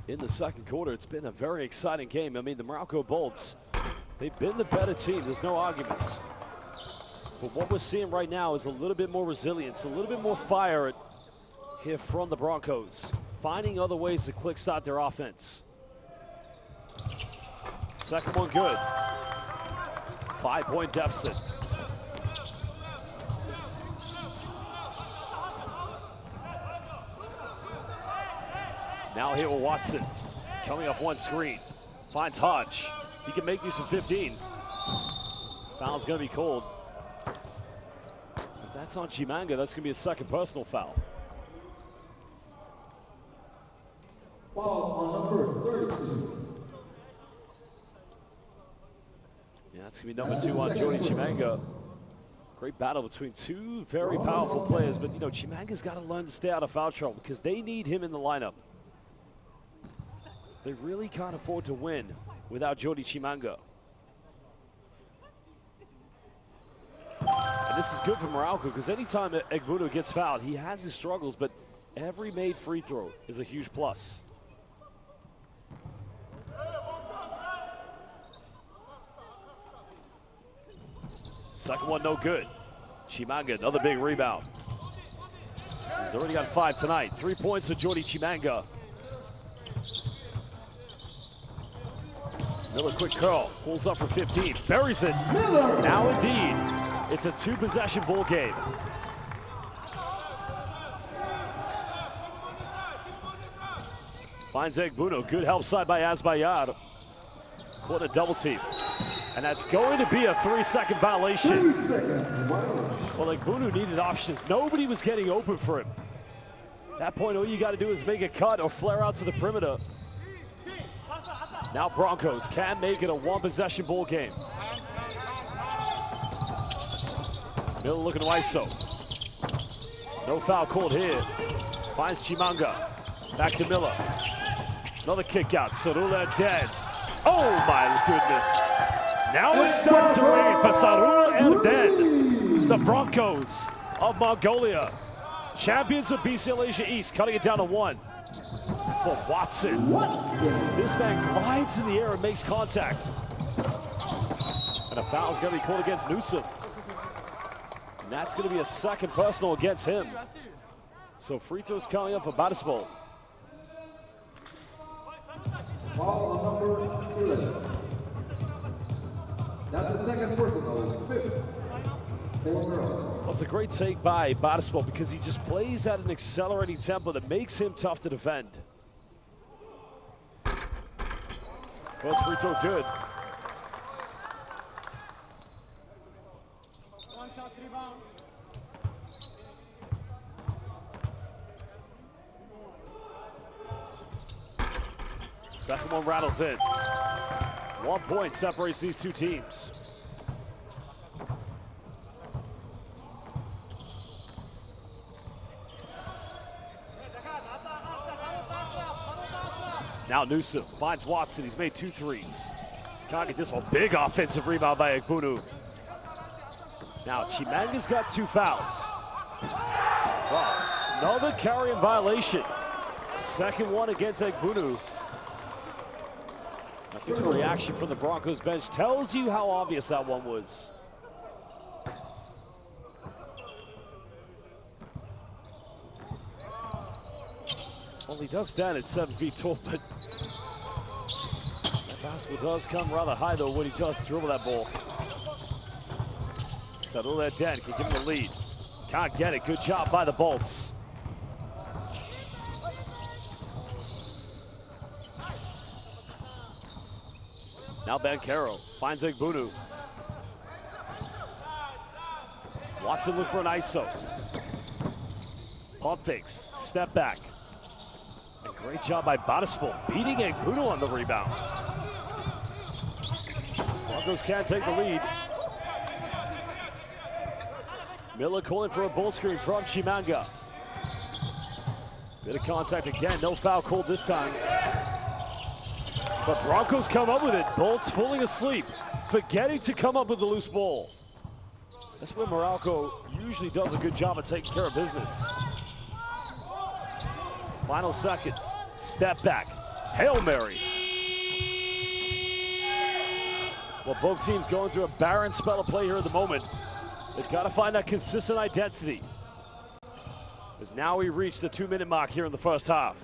[SPEAKER 1] the second quarter. It's been a very exciting game. I mean, the Meralco Bolts, they've been the better team. There's no arguments. But what we're seeing right now is a little bit more resilience, a little bit more fire here from the Broncos, finding other ways to quick start their offense. Second one good. 5-point deficit. Now here with Watson, coming off one screen. Finds Hodge. He can make use of 15. Foul's gonna be called. If that's on Chimanga, that's gonna be a second personal foul.
[SPEAKER 2] Foul on number 32.
[SPEAKER 1] Yeah, that's gonna be number 2 on Jordy Chimanga. Great battle between two very powerful players, but you know, Chimanga's gotta learn to stay out of foul trouble because they need him in the lineup. They really can't afford to win without Jordy Chimanga. And this is good for Meralco because anytime Egbuno gets fouled, he has his struggles, but every made free throw is a huge plus. Second one no good. Chimanga, another big rebound. He's already got 5 tonight. 3 points for Jordy Chimanga. Miller, quick curl, pulls up for 15, buries it.
[SPEAKER 2] Miller.
[SPEAKER 1] Now indeed, it's a 2-possession ball game. Finds Egbuno, good help side by Azbayar. Caught a double team. And that's going to be a 3-second violation.
[SPEAKER 2] 3 second violation.
[SPEAKER 1] Well, Egbuno needed options. Nobody was getting open for him. At that point, all you got to do is make a cut or flare out to the perimeter. Now Broncos can make it a 1-possession ball game. Miller looking to ISO. No foul called here. Finds Chimanga. Back to Miller. Another kick out. Sarula dead. Oh my goodness. Now it's starting to rain for Sarula Erden. The Broncos of Mongolia. Champions of BCL Asia East, cutting it down to 1. For Watson. This man glides in the air and makes contact. And a foul is going to be called against Newsom. And that's going to be a second personal against him. So free throws coming up for Batisbol.
[SPEAKER 2] Foul on number 11. That's the second personal, 5th.
[SPEAKER 1] Well, it's a great take by Batisbol because he just plays at an accelerating tempo that makes him tough to defend. First free throw good.
[SPEAKER 4] One shot, rebound.
[SPEAKER 1] Second one rattles in. 1 point separates these two teams. Now Newsom finds Watson. He's made 2 threes. Can't get this one. Big offensive rebound by Egbuno. Now Chimanga's got 2 fouls. Wow. Another carrying violation. Second one against Egbuno. I think the reaction from the Broncos bench tells you how obvious that one was. Well, he does stand at 7 feet tall, but that basketball does come rather high, though, when he does dribble that ball. Settle that dead, can give him the lead. Can't get it, good job by the Bolts. Now Bankero finds Egbuno. Watson look for an ISO. Pump fakes, step back. And great job by Batisbol, beating Egbuno on the rebound. Broncos can't take the lead. Miller calling for a ball screen from Chimanga. Bit of contact again, no foul called this time. But Broncos come up with it. Bolts falling asleep, forgetting to come up with the loose ball. That's where Meralco usually does a good job of taking care of business. Final seconds, step back, Hail Mary. Well, both teams going through a barren spell of play here at the moment. They've got to find that consistent identity. As now we reach the 2-minute mark here in the first half.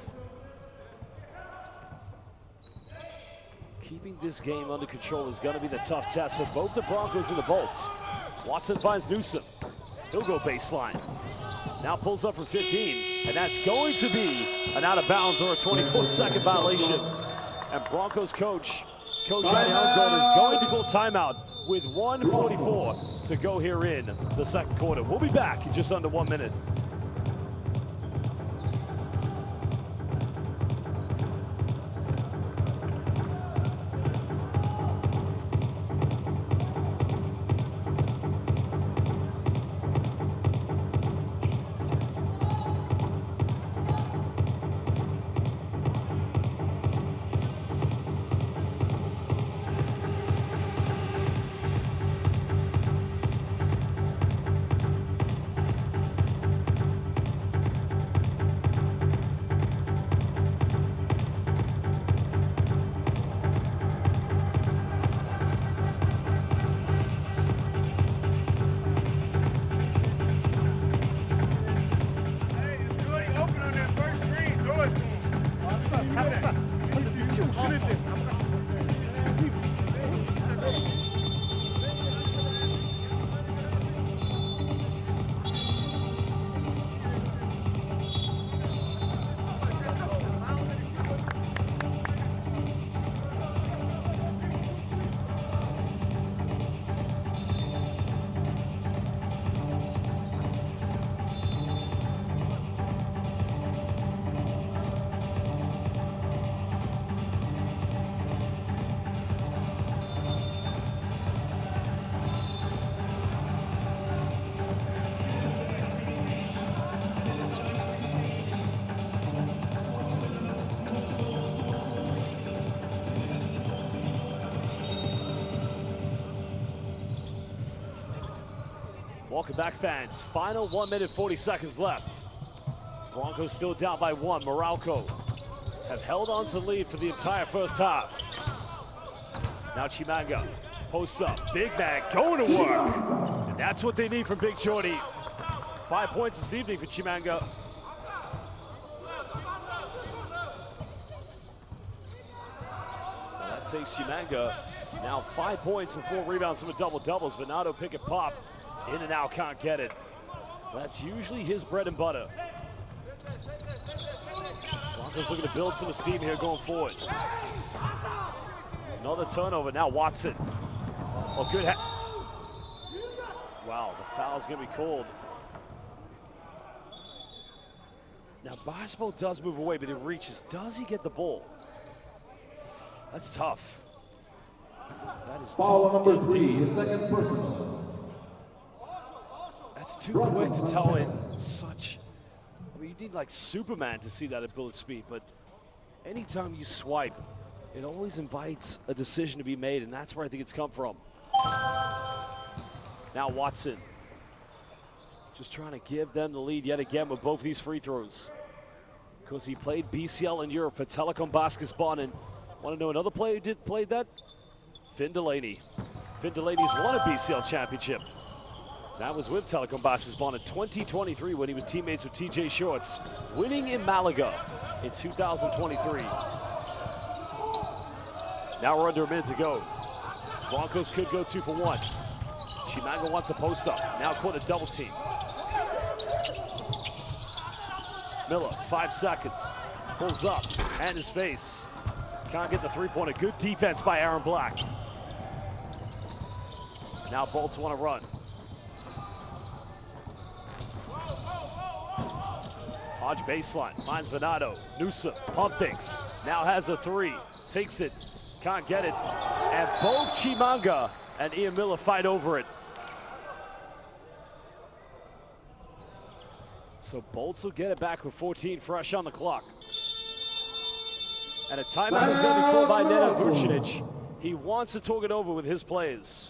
[SPEAKER 1] Keeping this game under control is going to be the tough test for both the Broncos and the Bolts. Watson finds Newsom. He'll go baseline. Now pulls up from 15, and that's going to be an out of bounds or a 24-second violation. And Broncos coach Johnny Allen is going to call timeout with 1:44 to go here in the second quarter. We'll be back in just under 1 minute. Welcome back, fans. Final 1 minute, 40 seconds left. Broncos still down by 1. Meralco have held on to lead for the entire first half. Now Chimanga posts up. Big man going to work. And that's what they need from Big Jordy. 5 points this evening for Chimanga. That takes Chimanga now 5 points and 4 rebounds from a double-doubles. Venado pick and pop. In and out, can't get it. That's usually his bread and butter. Broncos looking to build some esteem here going forward. Another turnover, now Watson. Oh, good. Wow, the foul's gonna be called. Now, basketball does move away, but it reaches. Does he get the ball? That's tough. That is
[SPEAKER 2] foul
[SPEAKER 1] tough.
[SPEAKER 2] number 3, his second personal.
[SPEAKER 1] That's too quick to tell in such. I mean, you need like Superman to see that at bullet speed, but anytime you swipe, it always invites a decision to be made, and that's where I think it's come from. Now Watson, just trying to give them the lead yet again with both these free throws. Because he played BCL in Europe for Telecom Basketball, and want to know another player who played that? Finn Delaney. Finn Delaney's won a BCL championship. That was with Telecom Basketball in 2023 when he was teammates with TJ Shorts, winning in Malaga in 2023. Now we're under a minute to go. Broncos could go 2 for 1. Chimanga wants a post up. Now caught a double team. Miller, 5 seconds. Pulls up, and his face. Can't get the three-pointer. Good defense by Aaron Black. Now Bolts want to run. Hodge baseline, finds Venado. Newsom, pump fakes. Now has a 3, takes it, can't get it. And both Chimanga and Ian Miller fight over it. So Bolts will get it back with 14 fresh on the clock. And a timeout is going to be called by Nenad Vucinic. He wants to talk it over with his players.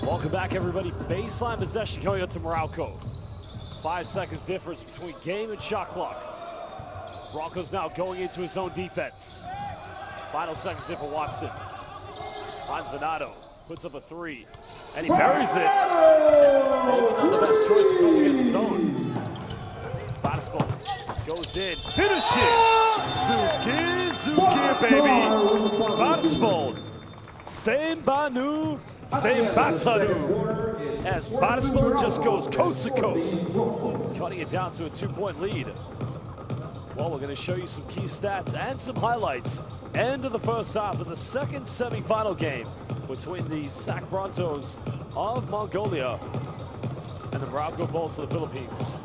[SPEAKER 1] Welcome back, everybody. Baseline possession going out to Meralco. 5 seconds difference between game and shot clock. Broncos now going into his own defense. Final seconds here for Watson. Finds Venado, puts up a three, and he buries it. Maybe not the best choice to go against his own. Batispo goes in, finishes. Zuki, baby. Batispo, same Banu. Same Batsanu as Batispo just goes coast to coast, cutting it down to a 2-point lead. Well, we're going to show you some key stats and some highlights. End of the first half of the second semifinal game between the SAC Broncos of Mongolia and the Meralco Bulls of the Philippines.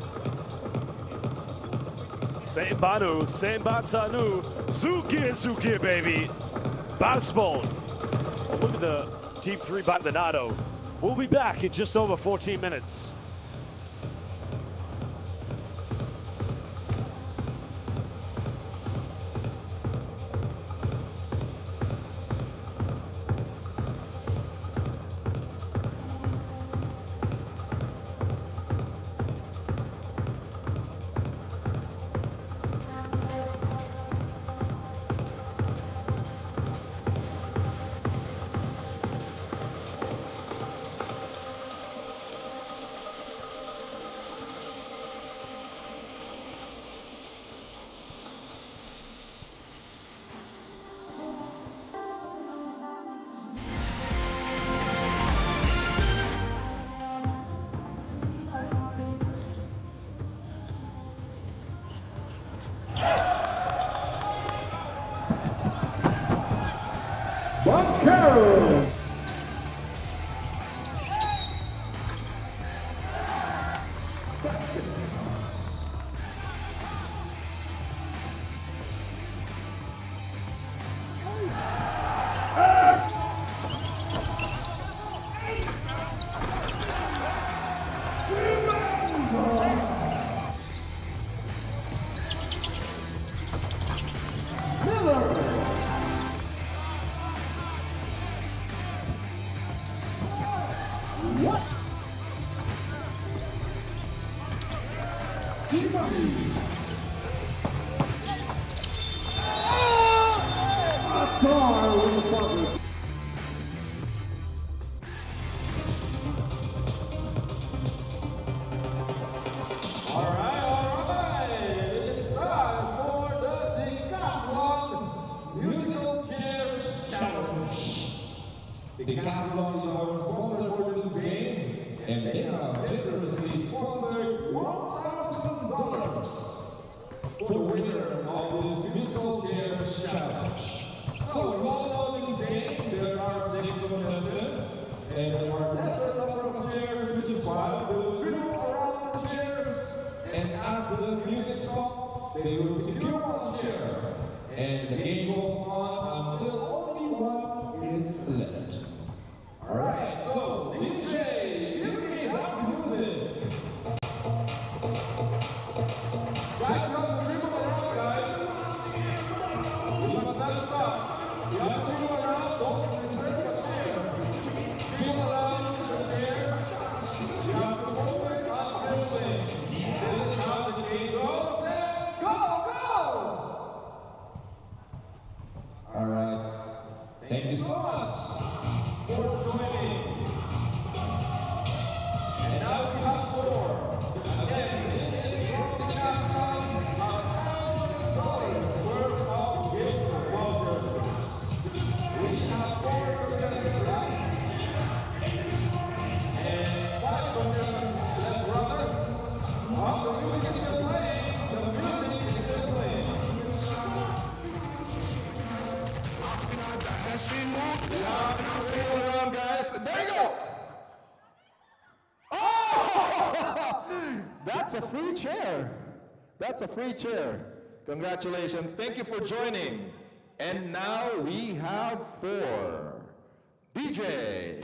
[SPEAKER 1] Same Banu, same Batsanu, Zuki, baby. Batispo. Well, look at the deep three by Venado. We'll be back in just over 14 minutes.
[SPEAKER 2] Broncos.
[SPEAKER 4] The Decathlon is our sponsor for this game, and they have generously sponsored $1,000 for the winner of this musical chairs challenge. So we all know in this game there are 6 contestants, and there are lesser number of chairs, which is why they will drill around the chairs, and as the music stops, they will secure one chair, and the game goes on until only one is left. Alright, so DJ, give me that music. Guys, you have to wiggle around, guys. You must not stop. You have to wiggle around, don't reserve a chair. Wiggle around the chair. You have to focus on building. This is how the game goes. Let's go! Alright, thank you so much for joining. And now we have four. Again, this is from the outcome of $1,000 worth of gift vouchers. We have 4 percent left. And 5 left, brother. The music is still playing. The music is still playing.
[SPEAKER 5] Around, guys. There you go. Oh, that's a free chair. That's a free chair. Congratulations. Thank you for joining. And now we have 4. DJ.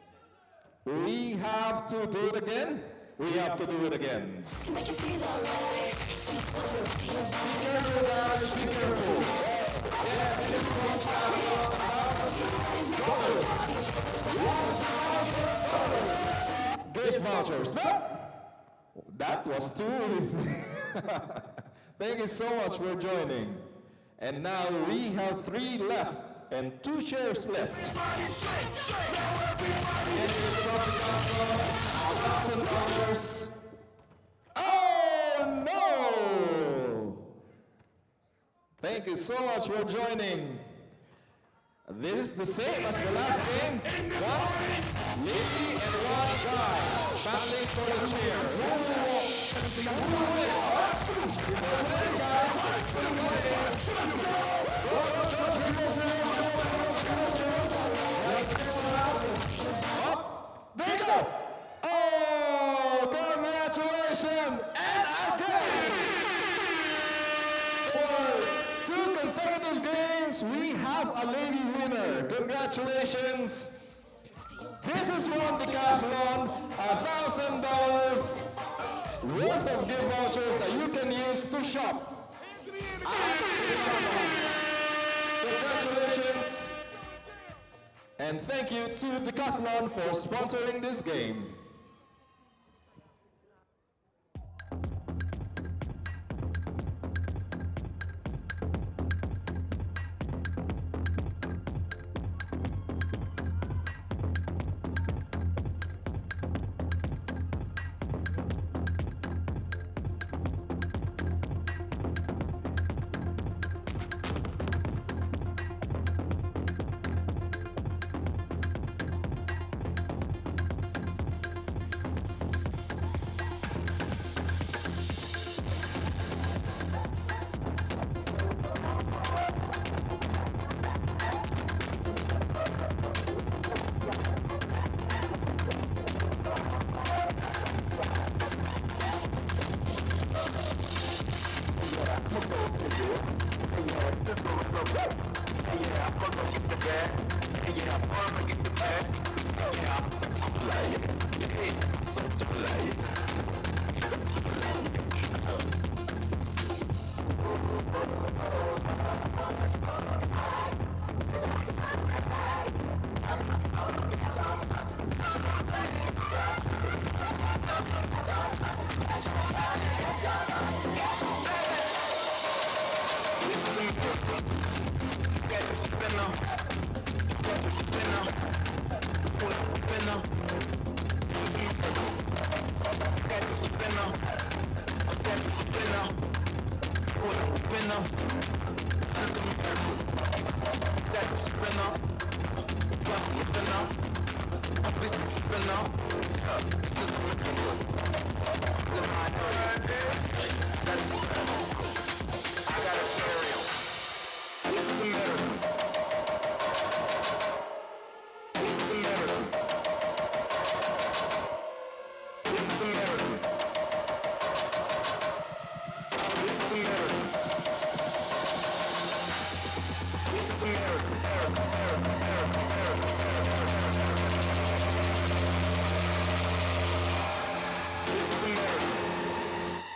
[SPEAKER 5] Again, we have to do it again. We have to do it again. Be careful, guys. Be careful. Gift vouchers. No! That was too easy. Thank you so much for joining. And now we have 3 left and 2 chairs left. $1,000. Oh no! Thank you so much for joining. This is the same as the last game. 1 lady and 1 guy battling for the chair. Who wins? There you go! Oh, congratulations! And again! For 2 consecutive games, we have a lady winner. Congratulations! This is one decathlon, $1,000 worth of gift vouchers that you can use to shop. Congratulations! And thank you to Decathlon for sponsoring this game.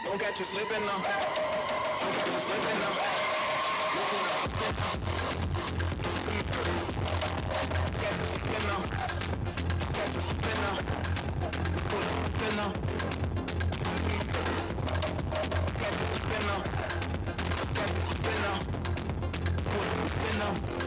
[SPEAKER 6] Don't catch you slipping now. Don't catch you slipping now. Catch you slipping now. Catch you slipping now. Slipping now. Catch you slipping now. Catch you slipping now. Slipping now.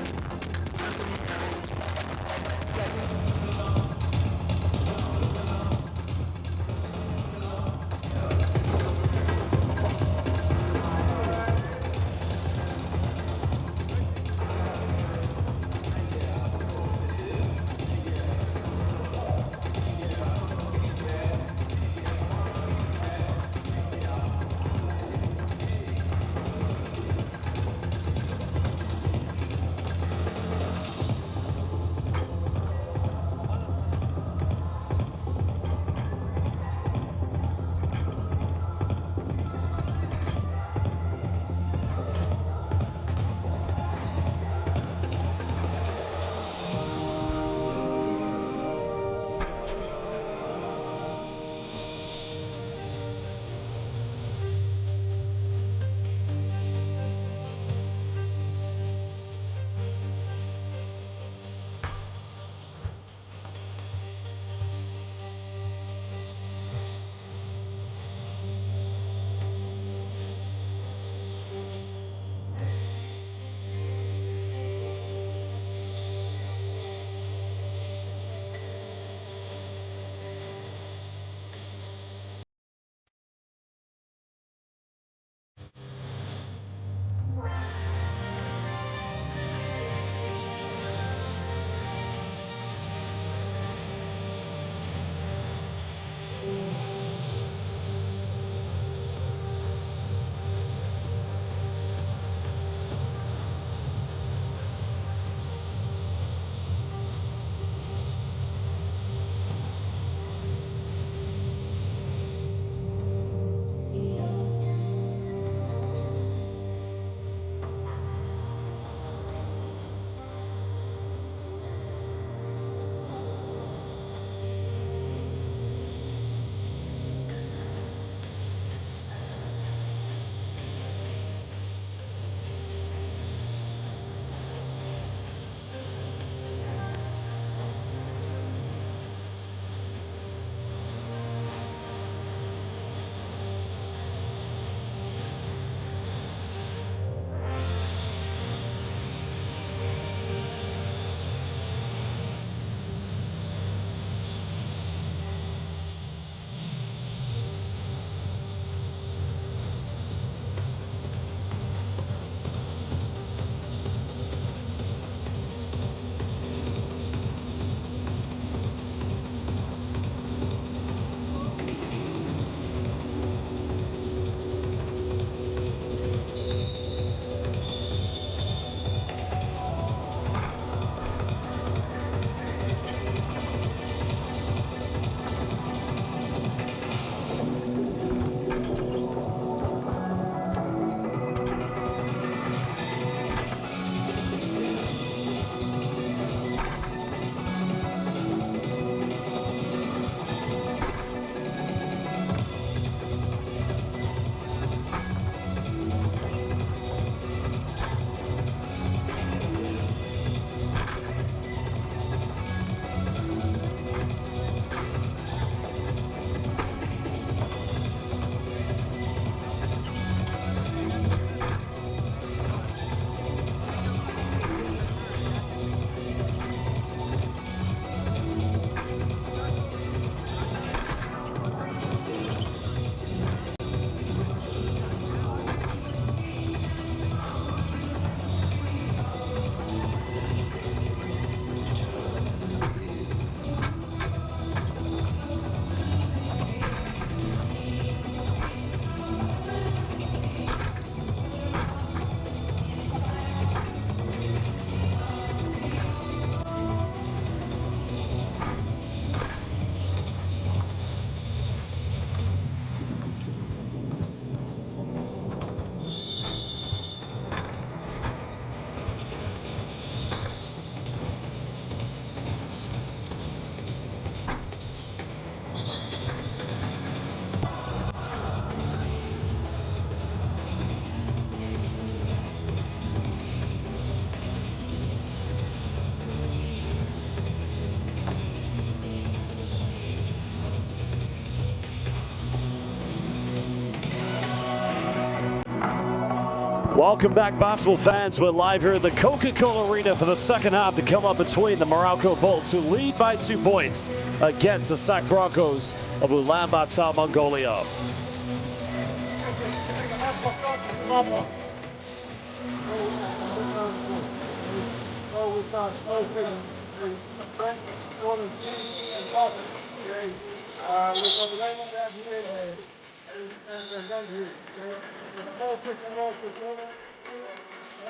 [SPEAKER 1] Welcome back, basketball fans. We're live here at the Coca-Cola Arena for the second half to come up between the Meralco Bolts, who lead by 2 points against the SAC Broncos of Ulaanbaatar, Mongolia.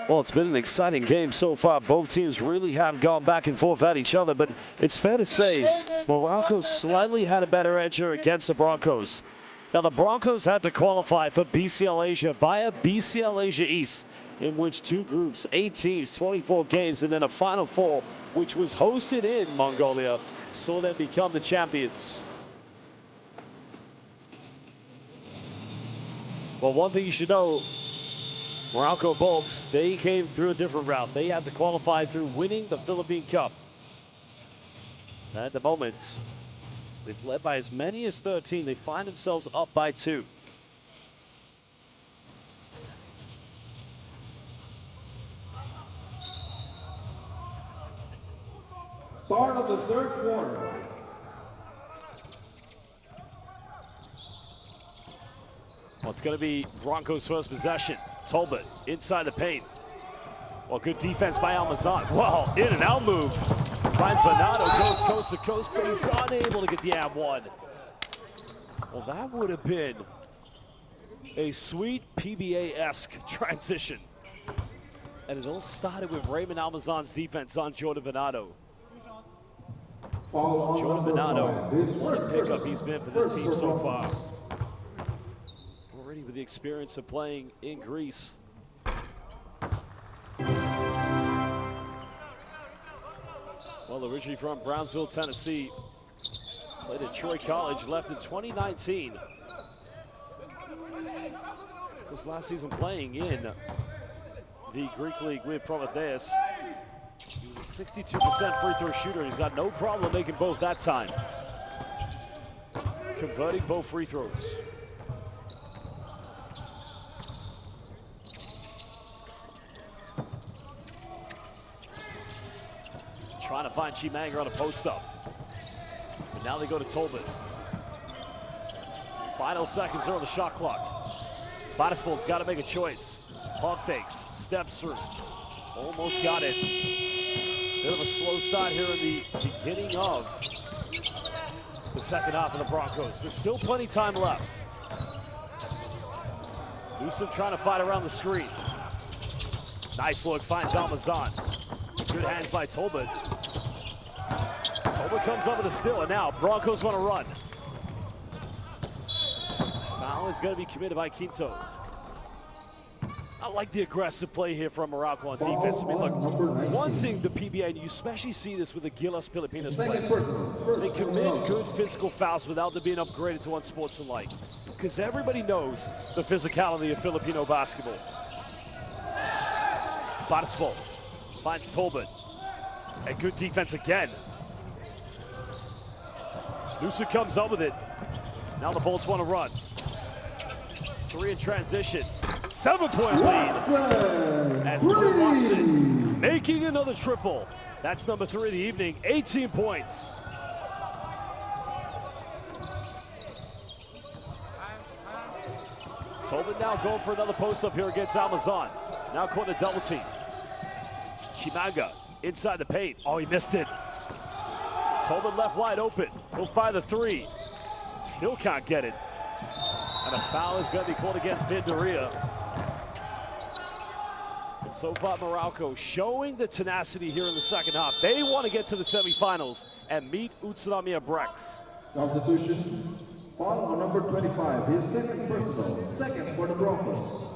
[SPEAKER 1] Well, it's been an exciting game so far. Both teams really have gone back and forth at each other, but it's fair to say Meralco slightly had a better edge here against the Broncos. Now, the Broncos had to qualify for BCL Asia via BCL Asia East, in which 2 groups, 8 teams, 24 games, and then a Final Four, which was hosted in Mongolia, saw them become the champions. Well, one thing you should know, Meralco Bolts, they came through a different route. They had to qualify through winning the Philippine Cup. And at the moment, they've led by as many as 13. They find themselves up by 2.
[SPEAKER 2] Start of the 3rd quarter.
[SPEAKER 1] Well, it's going to be Broncos' first possession. Tolbert inside the paint. Well, good defense by Almazan. Wow, in and out move. Finds Bernardo, goes coast to coast, but he's unable to get the and-one. Well, that would have been a sweet PBA-esque transition. And it all started with Raymond Almazan's defense on Jordan Bernardo. Jordan Bernardo, what a pickup he's been for this team so far. Already with the experience of playing in Greece. Well, originally from Brownsville, Tennessee, played at Troy College, left in 2019. This last season playing in the Greek League with Prometheus. He was a 62% free throw shooter. He's got no problem making both that time. Converting both free throws. Trying to find Chimanga on a post-up. And now they go to Tolbert. Final seconds are on the shot clock. Bottispold's got to make a choice. Pump fakes, steps through. Almost got it. Bit of a slow start here in the beginning of the second half of the Broncos. There's still plenty of time left. Newsom trying to fight around the screen. Nice look, finds Almazan. Good hands by Tolbert. Tolbert comes up with a steal, and now Broncos want to run. Foul is going to be committed by Quinto. I like the aggressive play here from Meralco on defense. I mean, look, one thing the PBA, and you especially see this with the Gilas Pilipinas players, they commit good physical fouls without them being upgraded to unsportsmanlike. Because everybody knows the physicality of Filipino basketball. Bottispold finds Tolbert. And good defense again. Lusa comes up with it. Now the Bolts want to run. 3 in transition. 7-point lead. As Will Watson making another triple. That's number 3 of the evening. 18 points. Tolbert now going for another post-up here against Almazan. Now caught in a double team. Chimanga inside the paint. Oh, he missed it. Tolbert left wide open. He'll fire the 3. Still can't get it. And a foul is going to be called against Bindaria. And so far, Meralco showing the tenacity here in the second half. They want to get to the semifinals and meet Utsunomiya Brex.
[SPEAKER 2] Substitution. Foul on number 25. His 2nd personal. 2nd for the Broncos.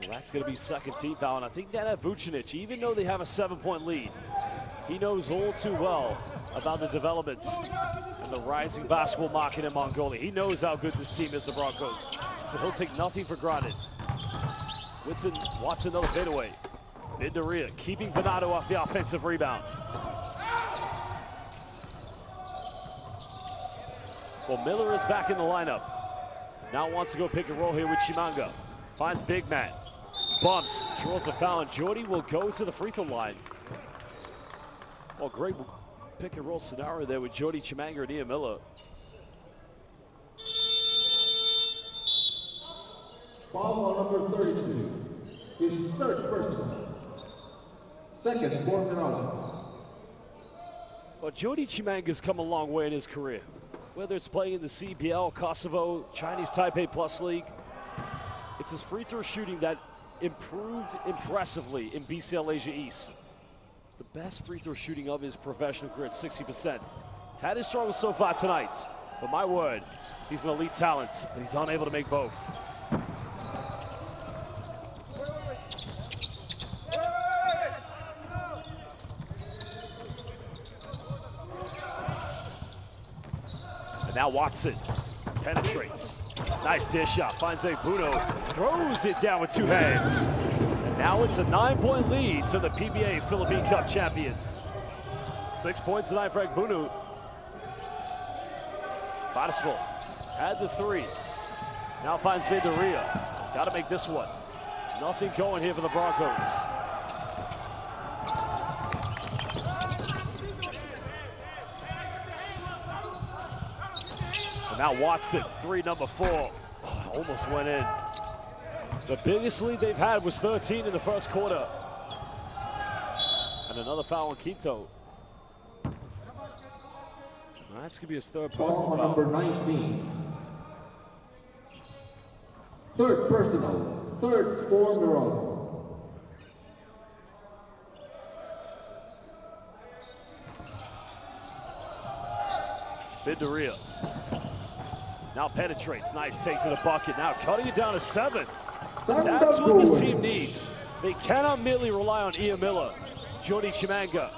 [SPEAKER 1] Well, that's going to be 2nd team foul. And I think that Vucinic, even though they have a 7-point lead, he knows all too well about the developments and the rising basketball market in Mongolia. He knows how good this team is, the Broncos. So he'll take nothing for granted. Whitson wants another fadeaway. Bindaria keeping Venado off the offensive rebound. Well, Miller is back in the lineup. Now wants to go pick and roll here with Chimanga. Finds big man. Bumps, draws a foul, and Jordy will go to the free throw line. Well, great pick and roll scenario there with Jordy Chimanga and Ian Miller.
[SPEAKER 2] Foul on number 32. His third personal. Second for Meralco.
[SPEAKER 1] Well, Jordy Chimanga's come a long way in his career. Whether it's playing in the CBL, Kosovo, Chinese Taipei Plus League, it's his free throw shooting that improved impressively in BCL Asia East. It's the best free throw shooting of his professional career at 60%. He's had his struggles so far tonight, but my word, he's an elite talent, but he's unable to make both. And now Watson penetrates. Nice dish shot, finds Bruno, throws it down with two hands. And now it's a 9-point lead to the PBA Philippine Cup champions. 6 points tonight for Bruno. Batismo had the three. Now finds Bendaria. Got to make this one. Nothing going here for the Broncos. And now Watson, three, number 4. Oh, almost went in. The biggest lead they've had was 13 in the first quarter. And another foul on Quito. That's going to be his third personal foul.
[SPEAKER 2] Number 19. Third personal. Third for Meralco.
[SPEAKER 1] Bendaria. Now penetrates. Nice take to the bucket. Now cutting it down to 7. That's what this team needs. They cannot merely rely on Ian Miller, Jordy Chimanga,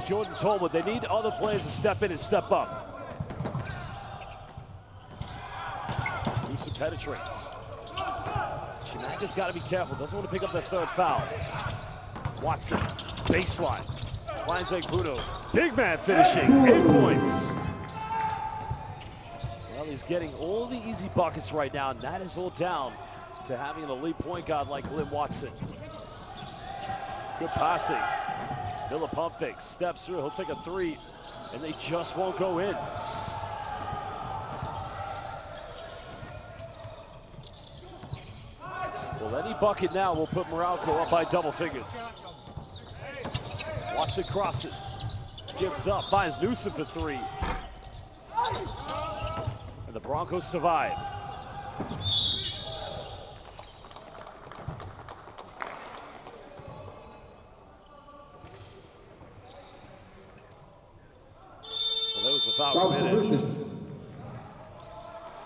[SPEAKER 1] Jordan Tolman. They need other players to step in and step up. Newsom penetrates. Chimanga's got to be careful. Doesn't want to pick up that third foul. Watson, baseline. Finds Bruno. Big man finishing. 8 points. Well, he's getting all the easy buckets right now, and that is all down to having an elite point guard like Glenn Watson. Good passing. Miller pump fake, steps through, he'll take a 3, and they just won't go in. Well, any bucket now will put Meralco up by double figures. Watson crosses, gives up, finds Newsom for 3. And the Broncos survive. There was a foul committed.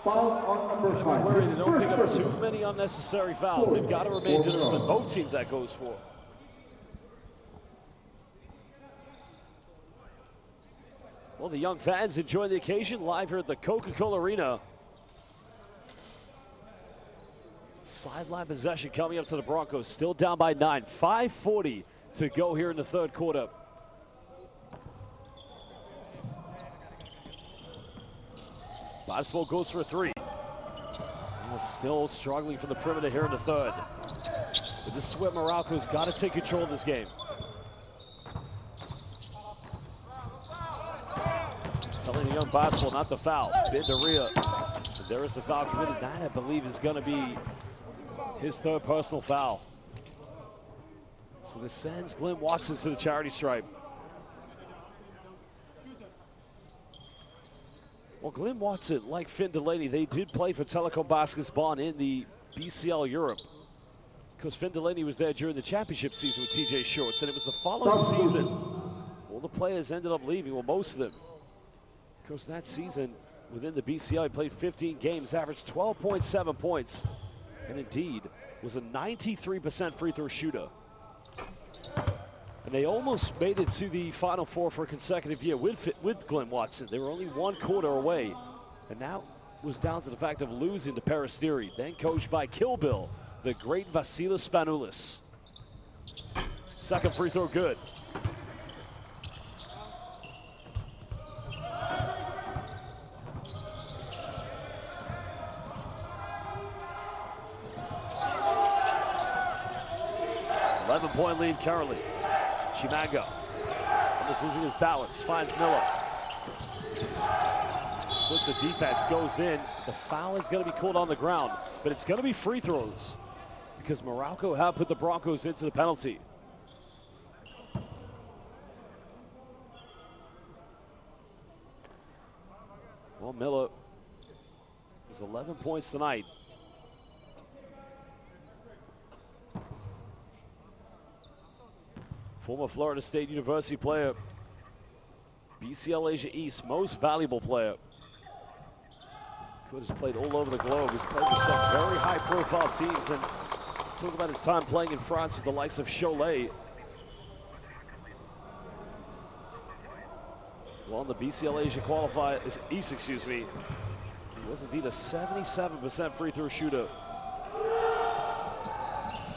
[SPEAKER 2] Foul on number 5.
[SPEAKER 1] Worry they don't pick up too many unnecessary fouls. They've got to remain disciplined. Both teams that goes for. Well, the young fans enjoy the occasion live here at the Coca-Cola Arena. Sideline possession coming up to the Broncos. Still down by 9. 5:40 to go here in the third quarter. Batismo goes for a 3. Still struggling from the perimeter here in the third. But this is where Meralco's got to take control of this game. Telling the young Batismo not to foul. Bendaria. There is the foul committed. That, I believe, is going to be his third personal foul. So this sends Glenn Watson to the charity stripe. Well, Glenn Watson, like Finn Delaney, they did play for Telecom Basketball in the BCL Europe. Because Finn Delaney was there during the championship season with TJ Shorts, and it was the following season. All the players ended up leaving, well, most of them. Because that season, within the BCL, he played 15 games, averaged 12.7 points, and indeed was a 93% free throw shooter. And they almost made it to the Final Four for a consecutive year with Glenn Watson. They were only 1 quarter away. And now it was down to the fact of losing to Peristeri, then coached by Kill Bill, the great Vasilis Spanoulis. Second free throw good. 11-point lead currently. Chimanga almost losing his balance, finds Miller. Splits the defense, goes in. The foul is going to be called on the ground, but it's going to be free throws because Meralco have put the Broncos into the penalty. Well, Miller has 11 points tonight. Former Florida State University player, BCL Asia East most valuable player. Could has played all over the globe. He's played with some very high-profile teams, and talk about his time playing in France with the likes of Cholet. Well, in the BCL Asia East, excuse me, he was indeed a 77% free throw shooter.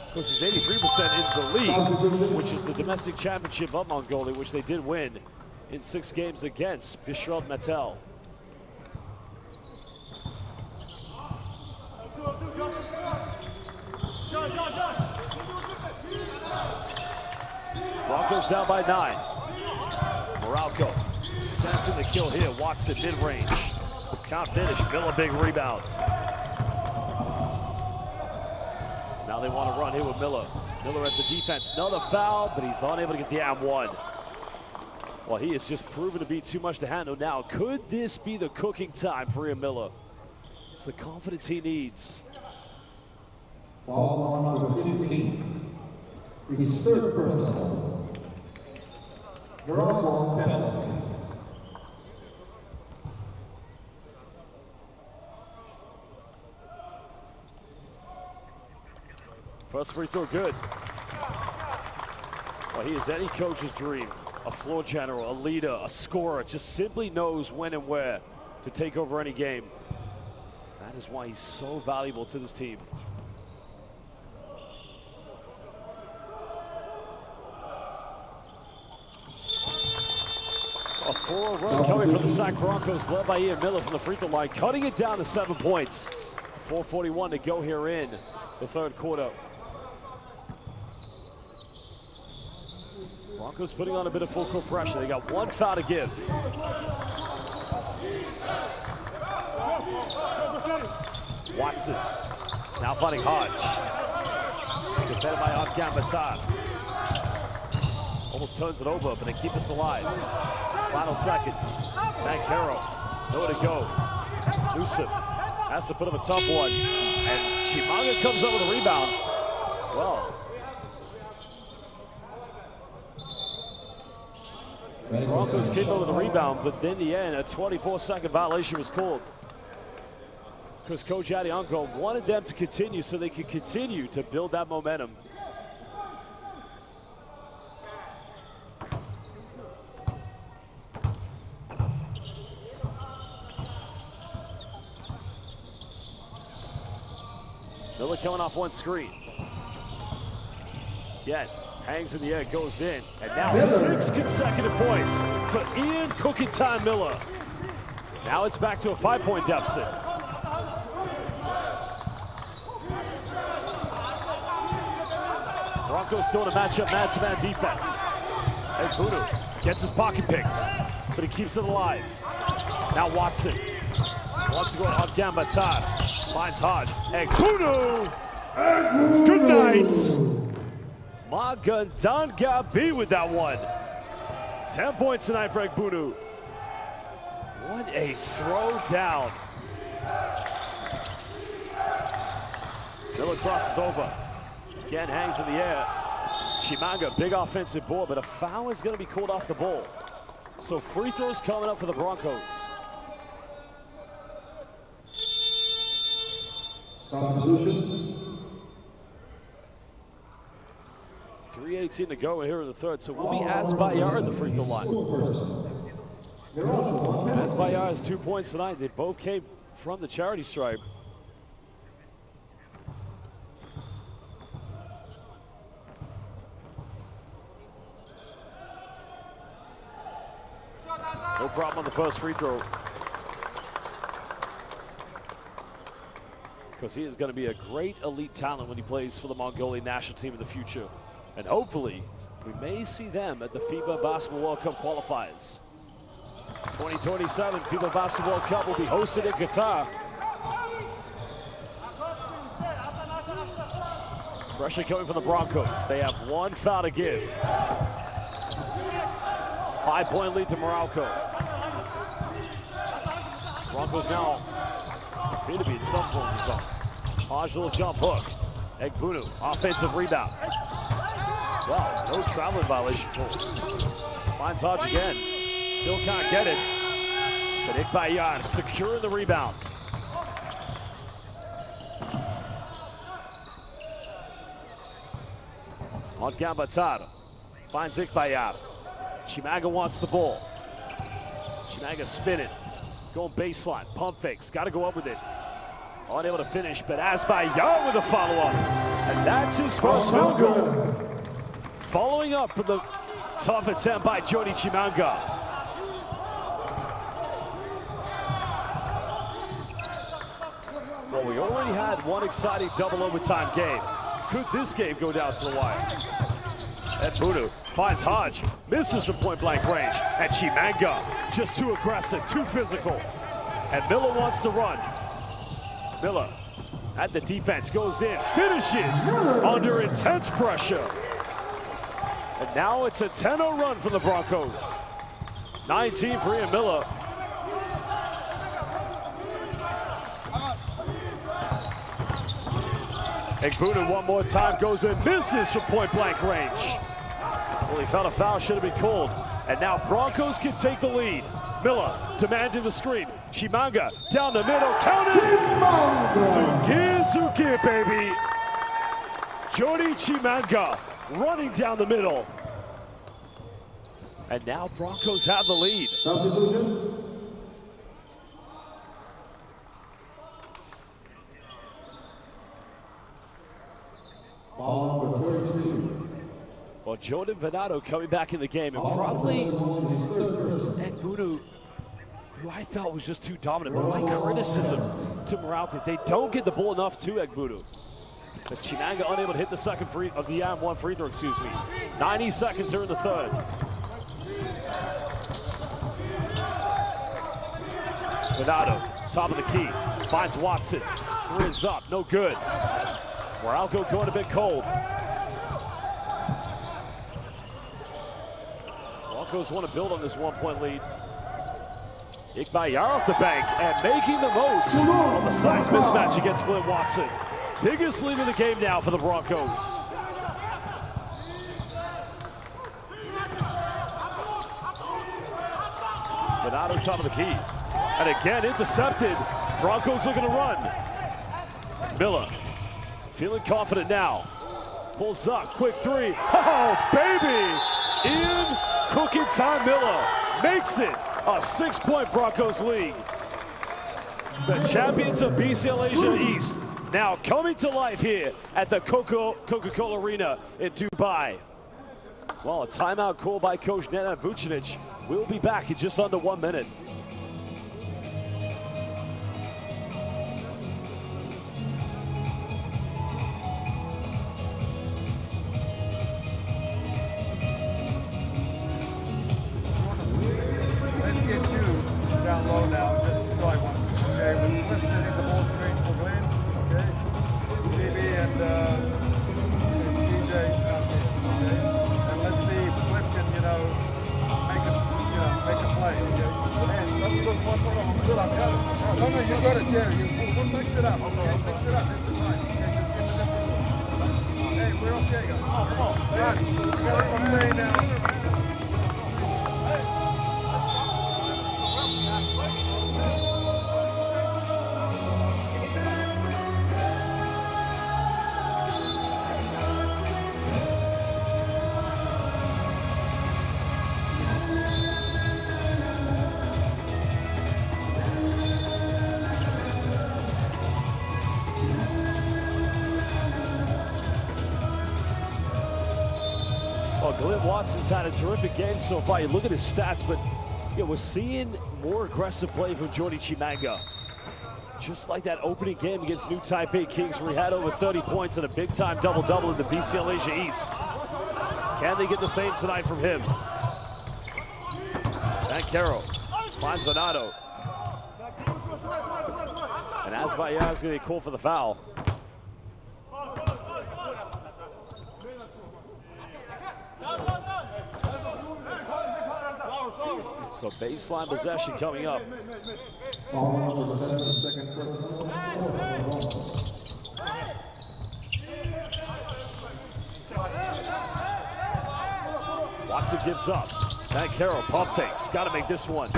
[SPEAKER 1] Of course, he's 83% in the league, which is the domestic championship of Mongolia, which they did win in 6 games against Bishrod Metel. Broncos down by 9. Meralco sensing the kill here. Watson mid-range. Can't finish. Miller big rebound. Now they want to run here with Miller. Miller at the defense. Another foul, but he's unable to get the and one. Well, he has just proven to be too much to handle now. Could this be the cooking time for Ian Miller? It's the confidence he needs.
[SPEAKER 4] Foul on number 15. His third personal. Meralco penalty.
[SPEAKER 1] First free throw good. Well, he is any coach's dream. A floor general, a leader, a scorer, just simply knows when and where to take over any game. That is why he's so valuable to this team. A 4-0 run coming from the Sac Broncos, led by Ian Miller from the free throw line, cutting it down to 7 points. 4:41 to go here in the third quarter. Broncos putting on a bit of full court pressure. They got 1 foul to give. Watson now finding Hodge. Defended by Afghan Batar. Almost turns it over, but they keep us alive. Final seconds. Tankero, nowhere to go. Newsom has to put up a tough one. And Chimanga comes up with a rebound. Well, Broncos came up with a rebound, but in the end, a 24-second violation was called. Because Coach Adianko wanted them to continue so they could continue to build that momentum. Miller coming off one screen. Again, hangs in the air, goes in, and now 6 consecutive points for Ian Cooking Time Miller. Now it's back to a 5-point deficit. Broncos still in a matchup man-to-man defense. Egbudu gets his pocket picked, but he keeps it alive. Now Watson wants to go to Afghan Batar. Finds Hodge. Egbudu! Good night! Magandanga B with that one. 10 points tonight for Egbudu. What a throw down. Miller crosses over. Again, hangs in the air. Chimanga, big offensive board, but a foul is going to be called off the ball. So free throws coming up for the Broncos.
[SPEAKER 4] Substitution.
[SPEAKER 1] 3:18 to go here in the third. So we'll be Asbayar at the free throw line. Asbayar has 2 points tonight. They both came from the charity stripe. No problem on the first free throw. Because he is going to be a great elite talent when he plays for the Mongolian national team in the future. And hopefully, we may see them at the FIBA Basketball World Cup qualifiers. 2027 FIBA Basketball World Cup will be hosted in Qatar. Pressure coming from the Broncos. They have one foul to give. 5-point lead to Meralco. Broncos now appear to be in some form of zone. Hodge little jump hook. Egbunu, offensive rebound. Wow, no traveling violation. Finds Hodge again. Still can't get it. But Ikbayar securing the rebound. On Gambatar. Finds Ikbayar. Chimanga wants the ball. Chimanga spinning. Going baseline. Pump fakes. Got to go up with it. Unable to finish, but Asbayar with a follow-up. And that's his first field goal. Following up for the tough attempt by Jody Chimanga. Well, we already had one exciting double overtime game. Could this game go down to the wire? Egbunu finds Hodge, misses from point blank range. And Chimanga, just too aggressive, too physical. And Miller wants to run. Miller at the defense, goes in, finishes under intense pressure. And now it's a 10-0 run for the Broncos. 19 for Ian Miller. Egbunu one more time, goes in, misses from point blank range. Well, he felt a foul, should have been called. And now Broncos can take the lead. Miller demanding the screen. Chimanga down the middle, counted! Zuki, baby! Jody Chimanga running down the middle. And now Broncos have the lead.
[SPEAKER 2] Substitution. Ball number 32.
[SPEAKER 1] Well, Jordan Venado coming back in the game, and probably Egbunu, who I felt was just too dominant. But my criticism to Meralco, they don't get the ball enough to Egbunu. As Chimanga unable to hit the second free of the one free throw, 90 seconds here in the third. Venado, top of the key, finds Watson. Three is up, no good. Meralco going a bit cold. Broncos want to build on this one-point lead. Ikbayar off the bank and making the most of the size mismatch against Glenn Watson. Biggest lead of the game now for the Broncos. Venado top of the key. And again intercepted. Broncos looking to run. Miller feeling confident now. Pulls up, quick three. Oh, baby! Ian Cooking Time Miller makes it a 6-point Broncos lead. The champions of BCL Asia East now coming to life here at the Coca-Cola Arena in Dubai. Well, a timeout call by Coach Nenad Vucinic. We'll be back in just under 1 minute.
[SPEAKER 3] Down low now, just try one. Okay, we're listed in the ball screen for Glenn. Okay, CB and CJ out here. Okay, and let's see if Cliff can, make a play. Okay, and let's look one for them. Good, I've got it. No, you got it, Jerry. We'll mix it up. Okay, mix it up. It's fine. Okay, just give it a different. Hey, we're okay, guys. Come on, got it. We got one play now.
[SPEAKER 1] Glenn Watson's had a terrific game so far. You look at his stats, but we're seeing more aggressive play from Jody Chimanga. Just like that opening game against New Taipei Kings, where he had over 30 points and a big-time double-double in the BCL Asia East. Can they get the same tonight from him? Bankero finds Venado. And Azbayar is going to be called for the foul. So baseline possession coming up. Watson gives up. Bankero pump fakes. Got to make this one.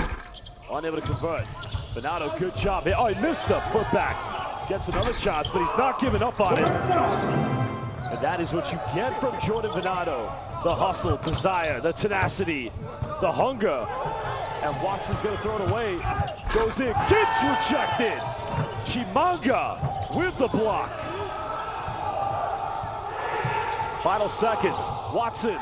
[SPEAKER 1] Unable to convert. Venado, good job. Oh, he missed a put back. Gets another chance, but he's not giving up on it. And that is what you get from Jordan Venado. The hustle, desire, the tenacity, the hunger. And Watson's going to throw it away. Goes in, gets rejected. Chimanga with the block. Final seconds. Watson.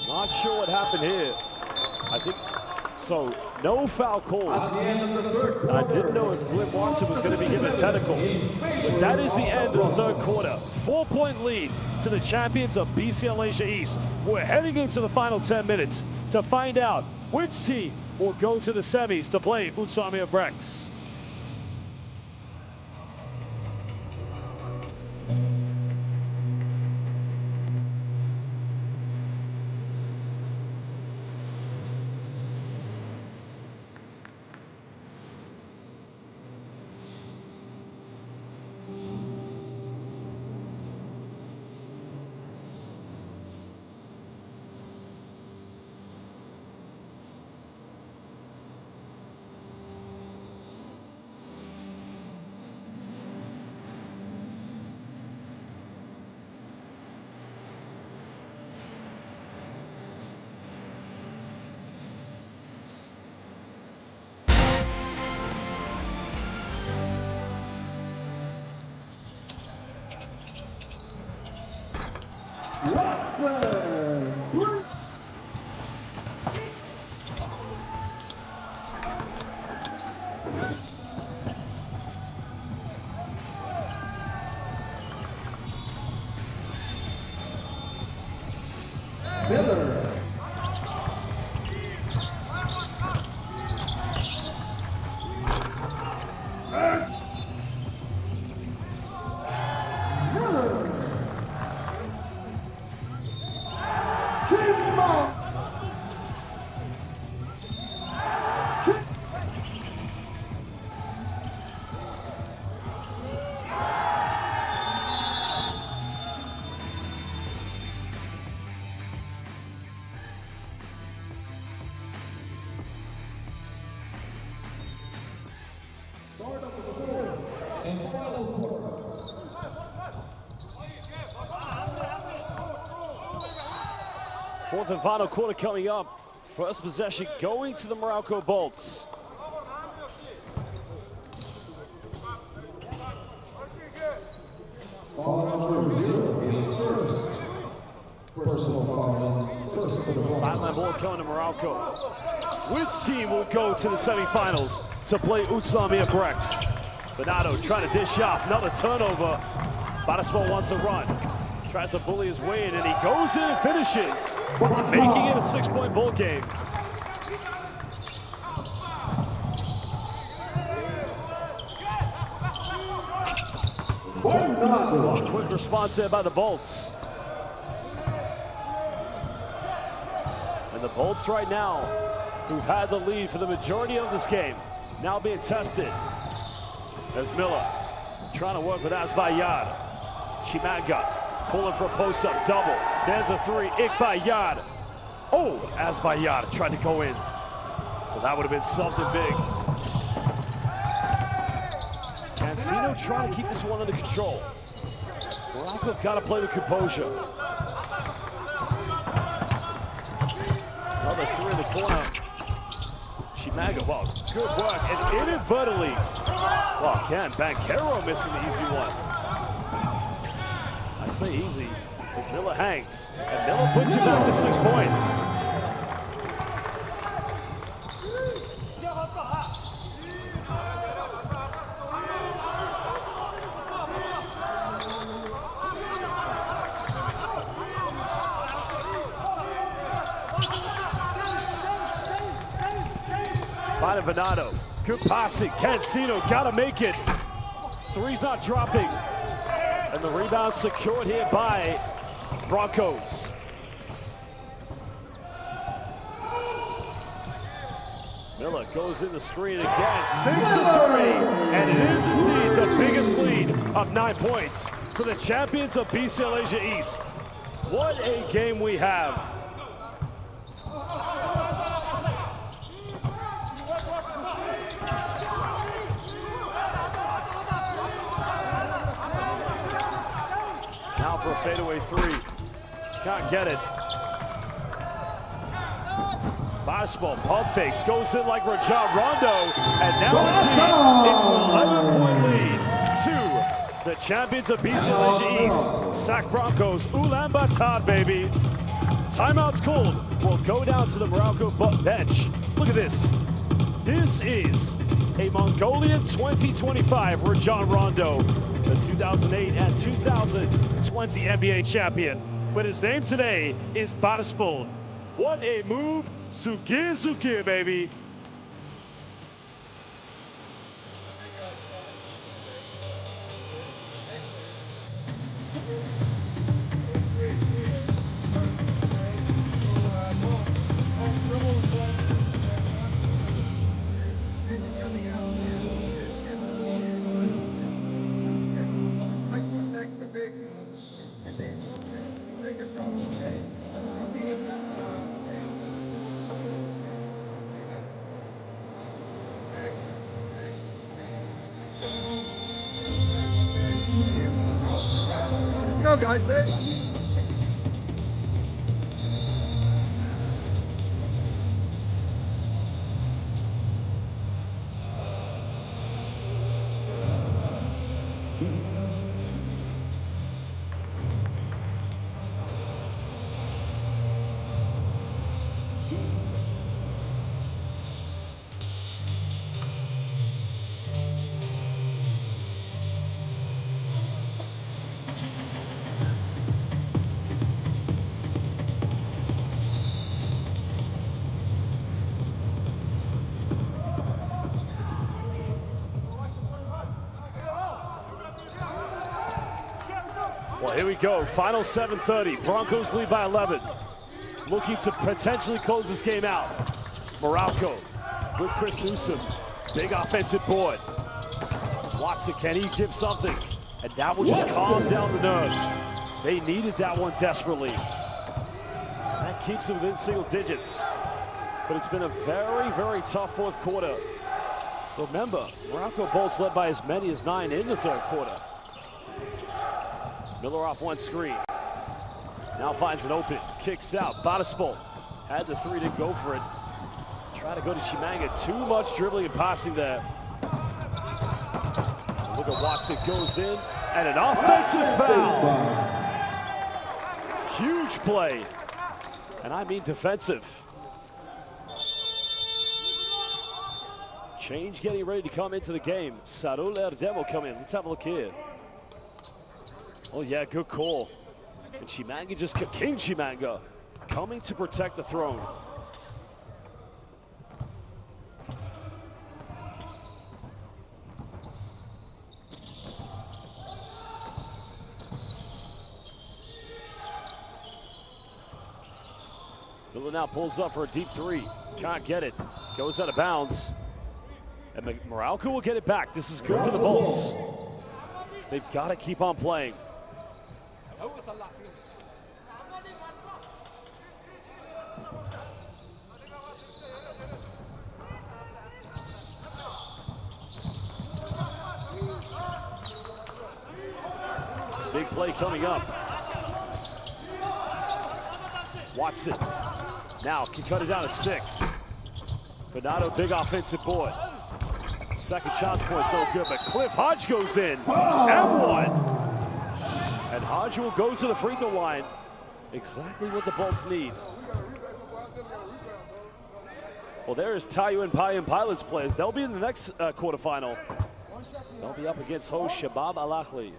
[SPEAKER 1] Not sure what happened here. I think so. No foul call. I didn't know if Flip Watson was going to be given a technical. But that is the end of the third quarter. 4-point lead to the champions of BCL Asia East. We're heading into the final 10 minutes to find out which team will go to the semis to play Utsamia Brex. Fourth and final quarter coming up. First possession going to the Meralco Bolts. Sideline ball coming to Meralco. Which team will go to the semifinals to play Utsamia Brex? Venado trying to dish off. Another turnover. Batismo wants to run. Tries to bully his way in, and he goes in and finishes, making it a 6-point ball game. Quick response there by the Bolts. And the Bolts right now, who've had the lead for the majority of this game, now being tested. As Miller trying to work with Azbayar. Chimanga pulling for a post-up double. There's a three. Ikbayad. Oh, Azbayar tried to go in. But that would have been something big. Cancino trying to keep this one under control. Meralco's got to play with composure. Another three in the corner. Chimanga, well, good work. And inadvertently, well, again, Bankero missing the easy one. I say easy, as Miller hangs. And Miller puts it back to 6 points. Finding Venado. Good passing. Cancino gotta make it. Three's not dropping. And the rebound secured here by Broncos. Miller goes in the screen again, sinks the three, and it is indeed the biggest lead of 9 points for the champions of BCL Asia East. What a game we have. Now for a fadeaway three. Can't get it. Basketball, pump fakes, goes in like Rajon Rondo, and now indeed it's an 11-point lead to the champions of BCL Asia East. Sac Broncos, Ulaanbaatar, baby. Timeout's called. We'll go down to the Meralco bench. Look at this. This is a Mongolian 2025 Rajon Rondo, the 2008 and 2020 NBA champion. But his name today is Basketball. What a move. Sugir, baby.
[SPEAKER 3] Go, guys, let's.
[SPEAKER 1] Well, here we go. Final 7:30. Broncos lead by 11. Looking to potentially close this game out. Meralco with Chris Newsom. Big offensive board. Watson, can he give something? And that will just calm down the nerves. They needed that one desperately. That keeps them within single digits. But it's been a very, very tough fourth quarter. Remember, Meralco Bulls led by as many as 9 in the third quarter. Miller off one screen. Now finds an open, kicks out. Basketball had the three, didn't go for it. Try to go to Chimanga. Too much dribbling and passing there. And look at Watson, goes in, and an offensive foul. Huge play, and I mean defensive. Change getting ready to come into the game. Sarul Erdem will come in. Let's have a look here. Oh yeah, good call. And Chimanga just, King Chimanga, coming to protect the throne. Miller now pulls up for a deep three. Can't get it. Goes out of bounds. And Meralco will get it back. This is good for the Bulls. They've got to keep on playing. Big play coming up. Watson now can cut it down to 6. Venado, big offensive board. Second shot point's no good, but Cliff Hodge goes in and one. And Hodge will go to the free throw line. Exactly what the Bulls need. Well, there is Taiyuan Payan Pilots players. They'll be in the next quarterfinal. They'll be up against host Shabab Al-Akhli.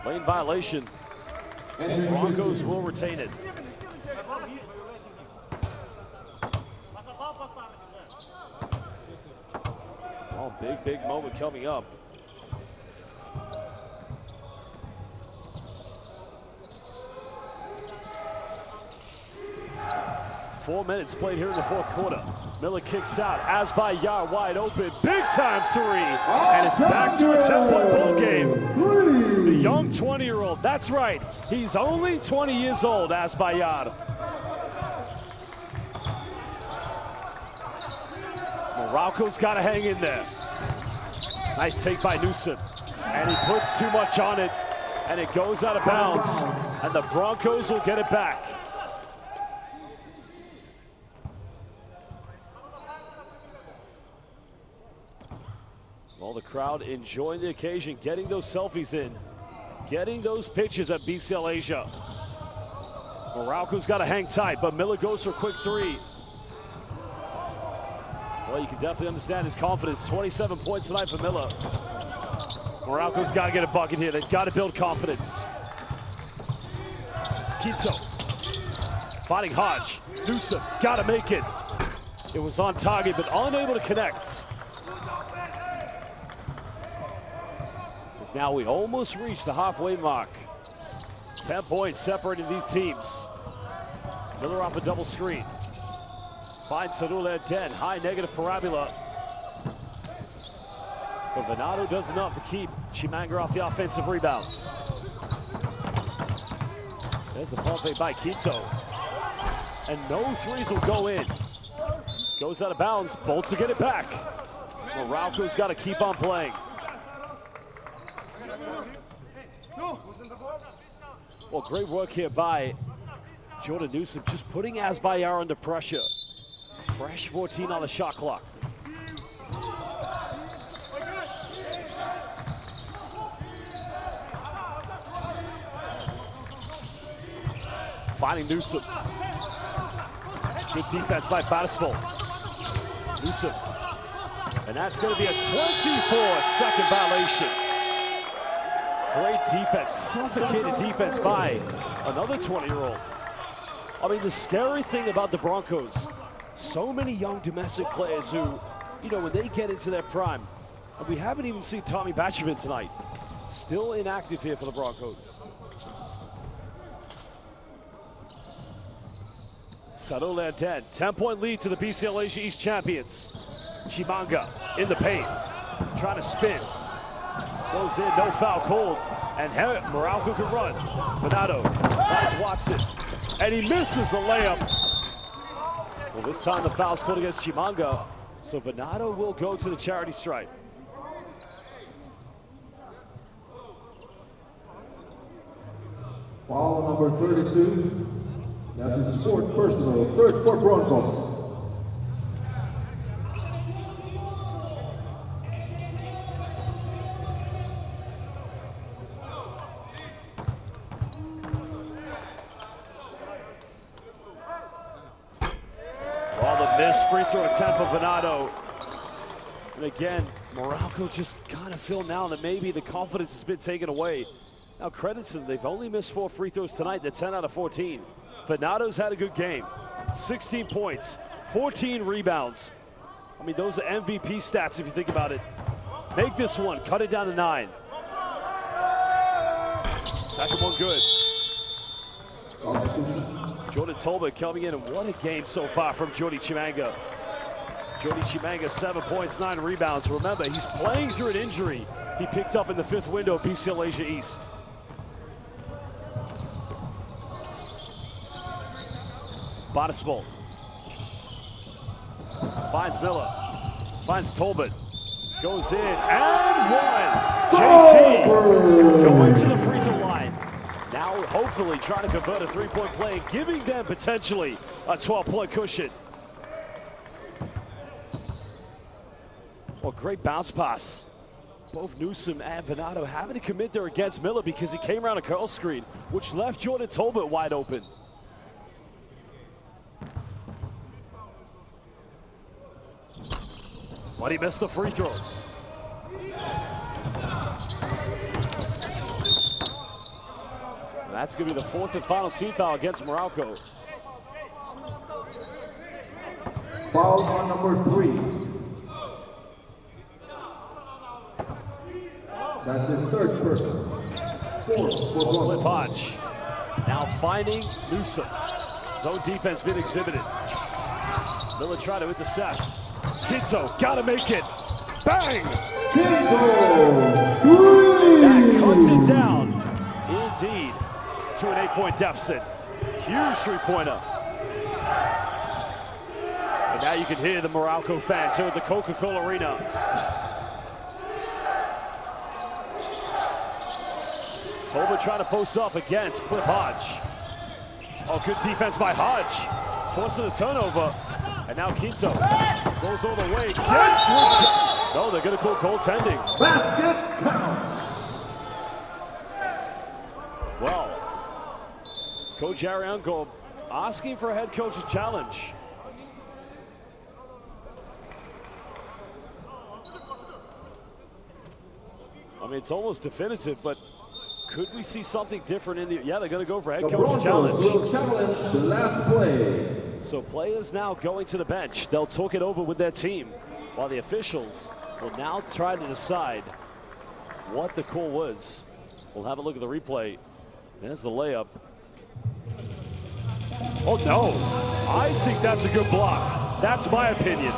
[SPEAKER 1] Lane violation. So Broncos will retain it. Oh, big moment coming up. Four minutes played here in the fourth quarter. Miller kicks out, as by Yar wide open, big time three, and it's back to a 10-point ball game. The young 20-year-old, that's right, he's only 20 years old, as by Yar. Meralco's got to hang in there. Nice take by Newsom, and he puts too much on it, and it goes out of bounds, and the Broncos will get it back. Well, the crowd enjoying the occasion, getting those selfies in, getting those pictures at BCL Asia. Meralco's got to hang tight, but Miller goes for a quick three. Well, you can definitely understand his confidence. 27 points tonight for Miller. Meralco's got to get a bucket here. They've got to build confidence. Quito fighting Hodge. Newsom, got to make it. It was on target, but unable to connect. Now we almost reached the halfway mark. 10 points separating these teams. Miller off a double screen. Finds Sadul at 10, high negative parabola. But Venado does enough to keep Chimanga off the offensive rebounds. There's a pump fake by Quito. And no threes will go in. Goes out of bounds, Bolts to get it back. Meralco's got to keep on playing. Well, great work here by Jordan Newsom, just putting Asbayar under pressure. Fresh 14 on the shot clock. Finding Newsom. Good defense by Battispol. Newsom. And that's going to be a 24-second violation. Great defense, suffocated defense by another 20-year-old. I mean, the scary thing about the Broncos, so many young domestic players who, you know, when they get into their prime, and we haven't even seen Tommy Batchovin tonight, still inactive here for the Broncos. Sadul at 10, 10-point lead to the BCL Asia East champions. Chimanga in the paint, trying to spin. Goes in, no foul called, and Meralco can run. Venado finds Watson, and he misses the layup. Well, this time the foul's called against Chimanga, so Venado will go to the charity stripe.
[SPEAKER 2] Foul number 32. That's his fourth personal, third for Broncos.
[SPEAKER 1] Free throw attempt for Venado. And again, Meralco just kind of feel now that maybe the confidence has been taken away. Now credit to them, they've only missed 4 free throws tonight. They're 10 out of 14. Venado's had a good game. 16 points, 14 rebounds. I mean, those are MVP stats if you think about it. Make this one, cut it down to 9. Second one good. Jordan Tolbert coming in, and what a game so far from Jordy Chimanga. Jordy Chimanga, 7 points, 9 rebounds. Remember, he's playing through an injury he picked up in the 5th window of BCL Asia East. Battispol finds Miller, finds Tolbert, goes in, and one! JT going to the free throw line. Now hopefully trying to convert a 3-point play, giving them potentially a 12-point cushion. Well, great bounce pass. Both Newsom and Venado having to commit there against Miller because he came around a curl screen, which left Jordan Tolbert wide open. But he missed the free throw. And that's going to be the 4th and final team foul against Meralco.
[SPEAKER 2] Foul on number 3. That's his 3rd person. 4th for
[SPEAKER 1] Cliff
[SPEAKER 2] Broncos.
[SPEAKER 1] Hodge now finding Newsom. Zone defense being exhibited. Miller tried to intercept. Quinto, gotta make it. Bang! That cuts it down. Indeed, to an 8-point deficit. Huge three-pointer. And now you can hear the Meralco fans here at the Coca-Cola Arena. Tolbert trying to post up against Cliff Hodge. Oh, good defense by Hodge. Forcing a turnover. And now Quinto goes all the way. Gets no, they're going to call goaltending.
[SPEAKER 2] Basket counts.
[SPEAKER 1] Well, Coach Ariango asking for a head coach's challenge. I mean, it's almost definitive, but could we see something different in the... Yeah, they're going to go for a head coach's challenge.
[SPEAKER 2] Will challenge the last play.
[SPEAKER 1] So players now going to the bench. They'll talk it over with their team, while the officials will now try to decide what the call was. We'll have a look at the replay. There's the layup. Oh, no. I think that's a good block. That's my opinion.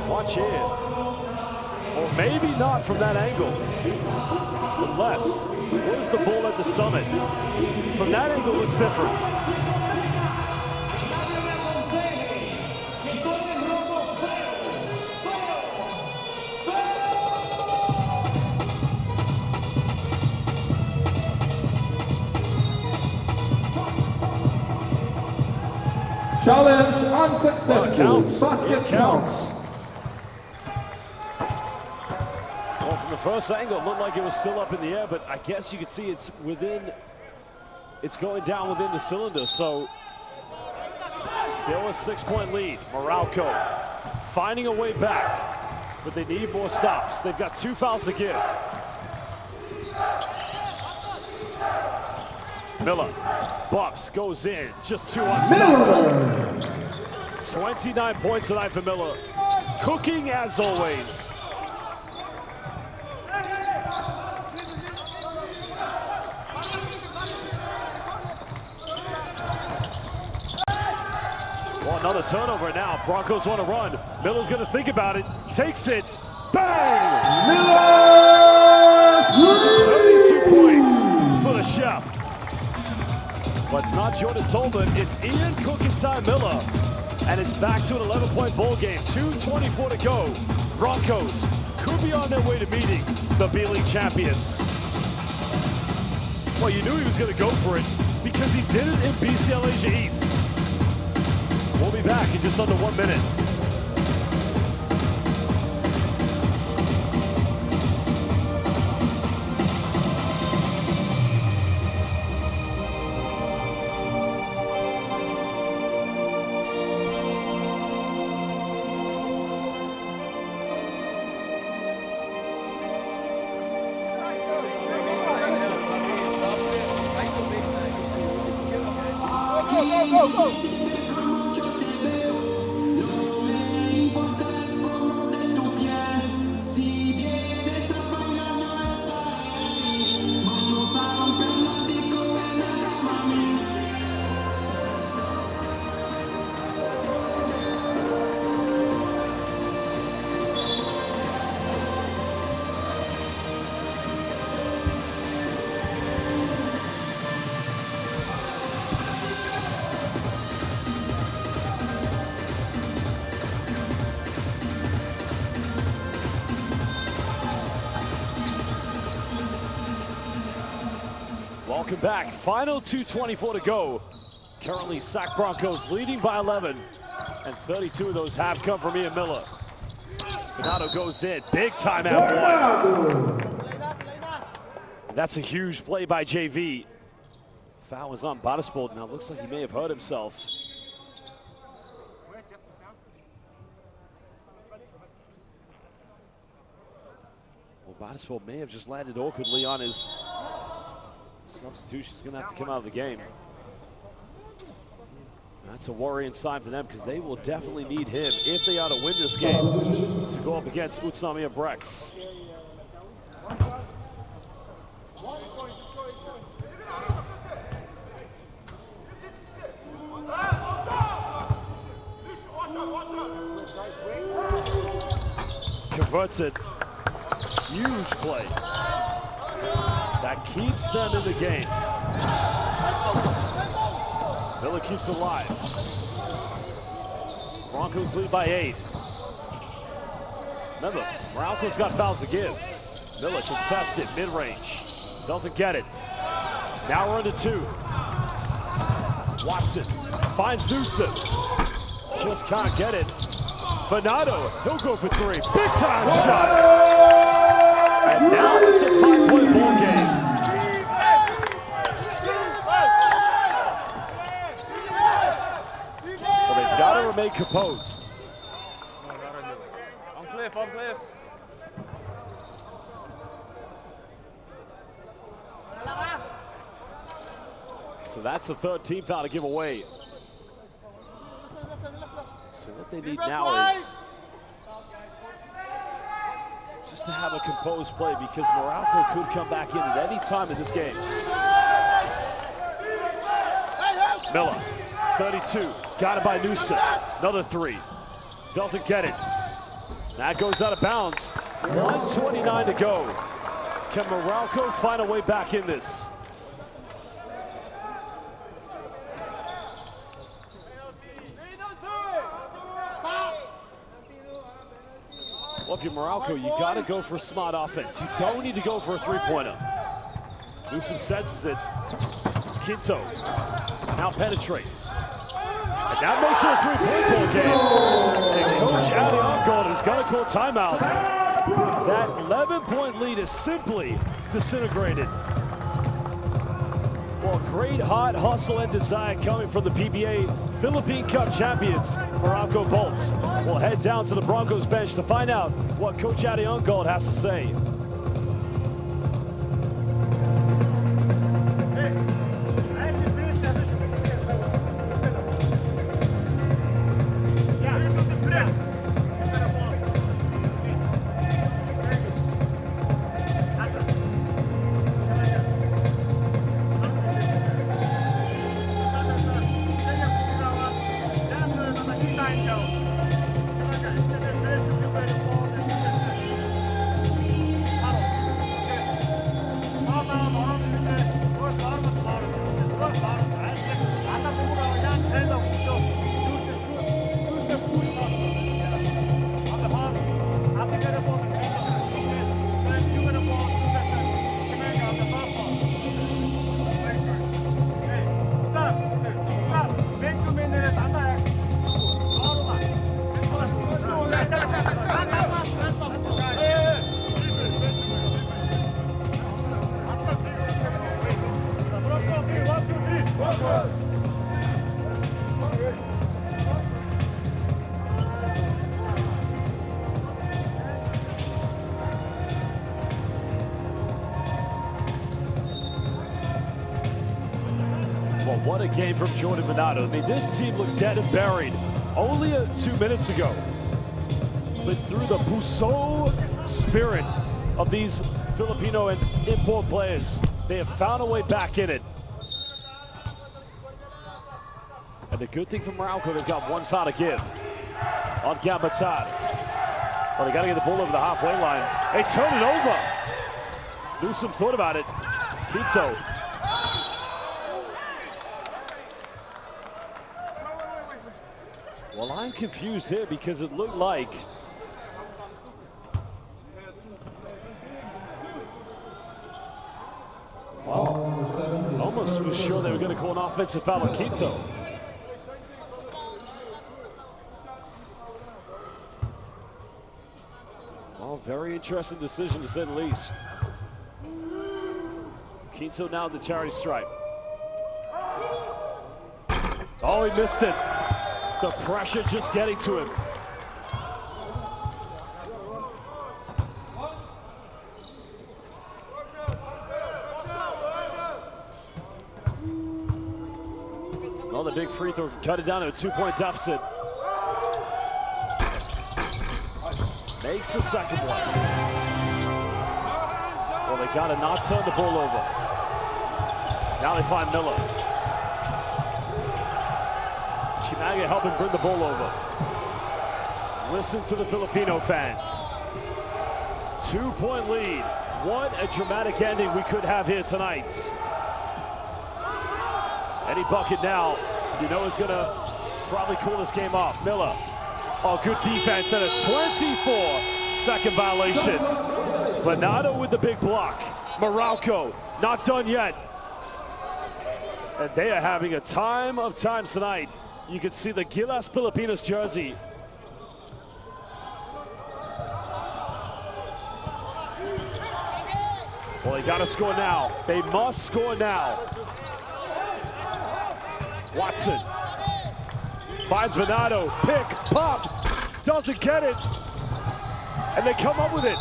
[SPEAKER 1] Watch here. Or maybe not from that angle. Unless, where's the ball at the summit? From that angle, looks different.
[SPEAKER 2] Challenge unsuccessful.
[SPEAKER 1] It counts.
[SPEAKER 2] Basket
[SPEAKER 1] It counts. Well, from the first angle, it looked like it was still up in the air, but I guess you could see it's going down within the cylinder, so still a 6-point lead. Meralco finding a way back, but they need more stops. They've got 2 fouls to give. Miller bumps, goes in, just 2 on side. 29 points tonight for Miller. Cooking as always. Well, another turnover now. Broncos want to run. Miller's going to think about it. Takes it. Bang!
[SPEAKER 2] Miller!
[SPEAKER 1] 32 points for the chef. But it's not Jordan Tolbert. It's Ian Cook inside Miller. And it's back to an 11-point ball game. 2:24 to go. Broncos could be on their way to meeting the B-League champions. Well, you knew he was going to go for it because he did it in BCL Asia East. We'll be back in just under 1 minute. Welcome back. Final 2:24 to go. Currently, Sac Broncos leading by 11, and 32 of those have come from Ian Miller. Donato goes in. Big timeout. That's a huge play by JV. Foul was on Bottispol. Now, it looks like he may have hurt himself. Well, Bottispol may have just landed awkwardly on his Substitution's going to have to come out of the game. That's a worrying sign for them because they will definitely need him if they are to win this game to go up against Utsami and Brex. Converts it. Huge play. That keeps them in the game. Miller keeps it alive. Broncos lead by 8. Remember, Meralco's got fouls to give. Miller contested mid-range. Doesn't get it. Now we're into 2. Watson finds Newsom. Just can't get it. Bernardo, he'll go for 3. Big time shot. And now it's a 5-point ball game. Well, they've got to remain composed.
[SPEAKER 3] On Cliff, on Cliff.
[SPEAKER 1] So that's the 3rd team foul to give away. So what they need now is just to have a composed play because Meralco could come back in at any time in this game. Miller, 32, got it by Newsom. Another 3, doesn't get it. That goes out of bounds. 1:29 to go. Can Meralco find a way back in this? Well, if you're Meralco, you got to go for smart offense. You don't need to go for a 3-pointer. Newsom senses it. Quinto now penetrates. And that makes it a 3-point ball game. And Coach Ali Ongold has got to call timeout. That 11-point lead is simply disintegrated. Well, great heart, hustle, and desire coming from the PBA Philippine Cup champions, Meralco Bolts. We'll head down to the Broncos bench to find out what Coach Ali Ongold has to say. What a game from Jordan Bernardo. I mean, this team looked dead and buried only 2 minutes ago. But through the Puso spirit of these Filipino and import players, they have found a way back in it. And the good thing for Meralco, they've got 1 foul to give on Gambatan. Well, they got to get the ball over the halfway line. They turn it over. Newsom thought about it. Quinto. Well, I'm confused here because it looked like almost was sure they were going to call an offensive foul on Quinto. Well, very interesting decision to say the least. Quinto now at the charity stripe. Oh, he missed it. The pressure just getting to him. Another big free throw, cut it down to a 2-point deficit. Makes the second one. Well, they got to not turn the ball over. Now they find Miller. Chimanga helping bring the ball over. Listen to the Filipino fans. 2-point lead. What a dramatic ending we could have here tonight. Any bucket now, you know, is going to probably cool this game off. Miller. Oh, good defense and a 24-second violation. Bernardo with the big block. Meralco not done yet. And they are having a time of times tonight. You can see the Gilas Pilipinas jersey. Well, they got to score now. They must score now. Watson finds Bernardo, pick, pop, doesn't get it, and they come up with it.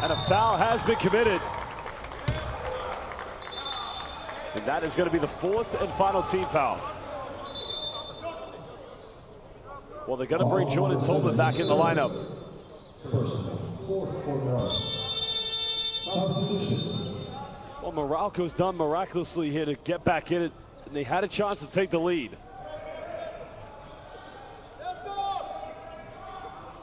[SPEAKER 1] And a foul has been committed. And that is going to be the 4th and final team foul. Well, they're going to bring Jordan Tolman back in the lineup. Well, Meralco's done miraculously here to get back in it, and they had a chance to take the lead.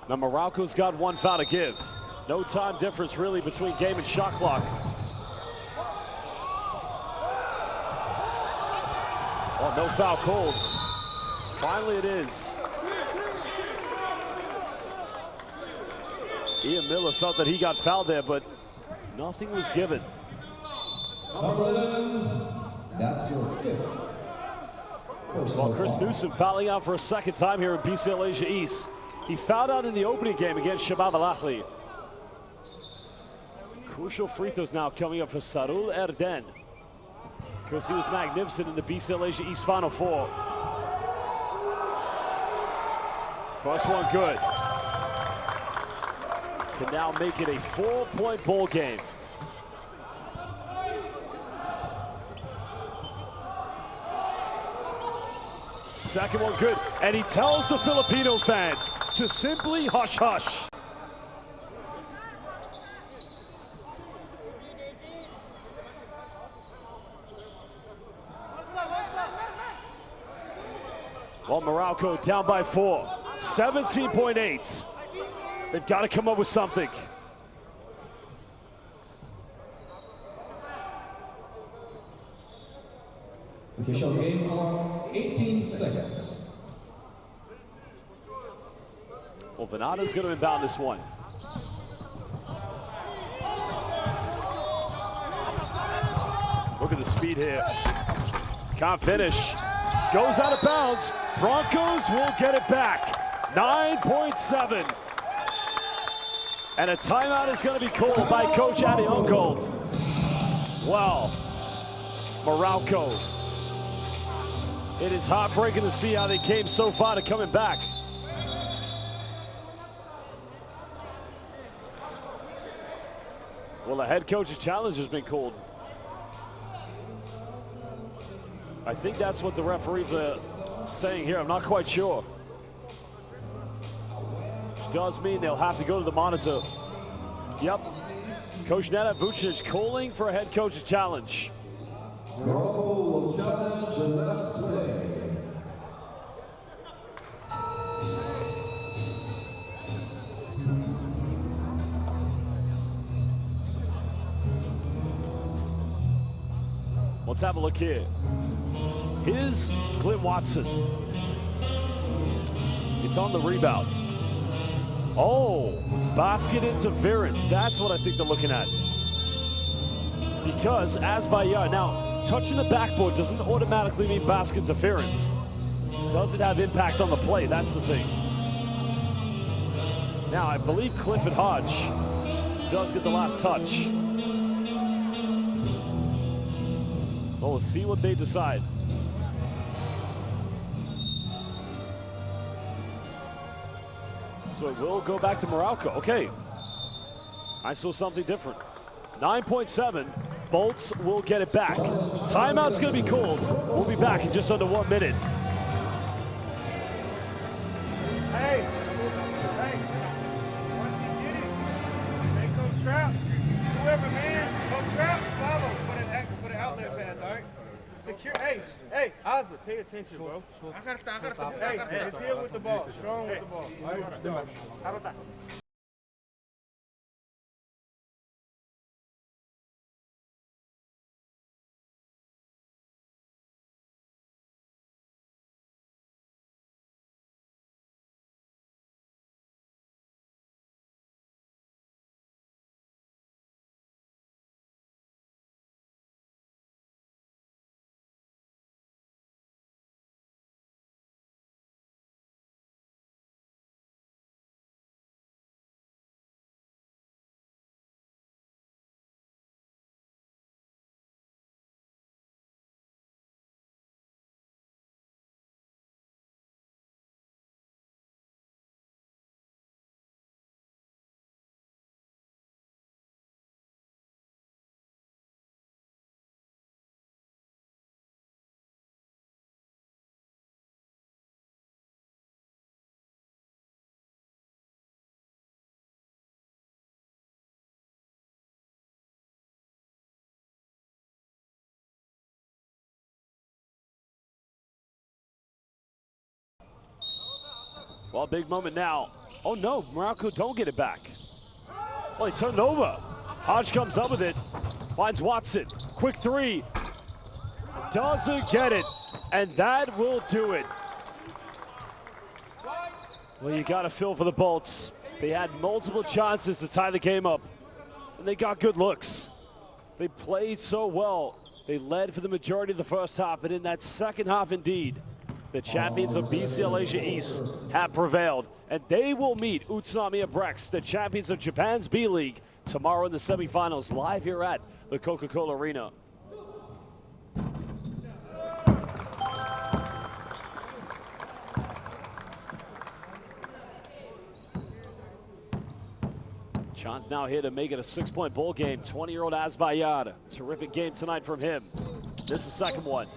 [SPEAKER 1] Now Meralco's got 1 foul to give. No time difference really between game and shot clock. Oh, no foul called. Finally it is. Ian Miller felt that he got fouled there, but nothing was given.
[SPEAKER 4] Number 11, that's your 5th.
[SPEAKER 1] Well, Chris Newsom fouling out for a second time here in BCL Asia East. He fouled out in the opening game against Shabab Al-Ahli. Crucial free throws now coming up for Sarul Erden. Of course, he was magnificent in the BCL Asia East Final Four. First one good. Can now make it a 4-point ball game. Second one good, and he tells the Filipino fans to simply hush hush. Well, Meralco down by 4, 17.8. They've got to come up with something.
[SPEAKER 4] Official game clock, 18 seconds.
[SPEAKER 1] Well, Venato's going to inbound this one. Look at the speed here. Can't finish. Goes out of bounds. Broncos will get it back. 9.7. And a timeout is going to be called by Coach Adi Ungold. Well, Meralco. It is heartbreaking to see how they came so far to coming back. Well, the head coach's challenge has been called. I think that's what the referees are saying here. I'm not quite sure. Which does mean they'll have to go to the monitor. Yep. Coach Neda Vucic calling for a head coach's challenge.
[SPEAKER 4] Meralco will challenge the left swing.
[SPEAKER 1] Let's have a look here. Here's Glenn Watson. It's on the rebound. Oh, basket interference. That's what I think they're looking at. Because as by yard, now touching the backboard doesn't automatically mean basket interference. Does it have impact on the play? That's the thing. Now, I believe Clifford Hodge does get the last touch. Well, we'll see what they decide. So it will go back to Meralco. Okay. I saw something different. 9.7. Bolts will get it back. Timeout's going to be called. We'll be back in just under 1 minute.
[SPEAKER 3] Secure. Hey, Ozzy, pay attention, bro. Hey, it's here with the ball. Strong with the ball.
[SPEAKER 1] Well, big moment now. Oh no, Meralco don't get it back. Well, he turned over. Hodge comes up with it, finds Watson. Quick three. Doesn't get it, and that will do it. Well, you got to feel for the Bolts. They had multiple chances to tie the game up, and they got good looks. They played so well. They led for the majority of the first half, but in that second half, indeed, the champions of BCL Asia East have prevailed, and they will meet Utsunomiya Brex, the champions of Japan's B-League, tomorrow in the semifinals, live here at the Coca-Cola Arena. John's now here to make it a 6-point ball game. 20-year-old Asbayad. Terrific game tonight from him. This is the second one.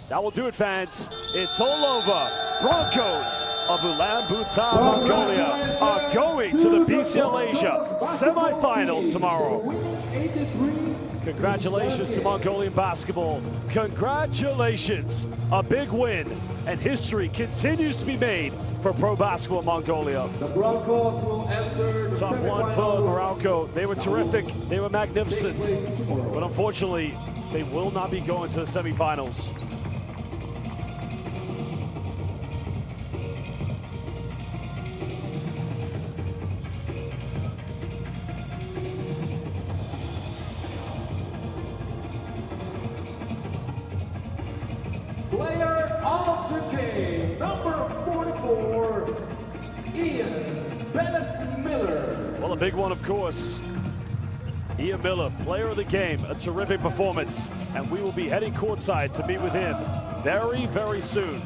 [SPEAKER 1] That will do it, fans. It's all over. Broncos of Ulaanbaatar, Mongolia are going to the BCL Asia semifinals tomorrow. Congratulations to Mongolian basketball. Congratulations. A big win, and history continues to be made for pro basketball Mongolia.
[SPEAKER 2] The Broncos will enter the
[SPEAKER 1] Tough one for Meralco. They were terrific. They were magnificent. But unfortunately, they will not be going to the semifinals.
[SPEAKER 2] Player of the game, number 44, Ian Bennett Miller.
[SPEAKER 1] Well, a big one, of course. Ian Miller, player of the game, a terrific performance. And we will be heading courtside to meet with him very, very soon.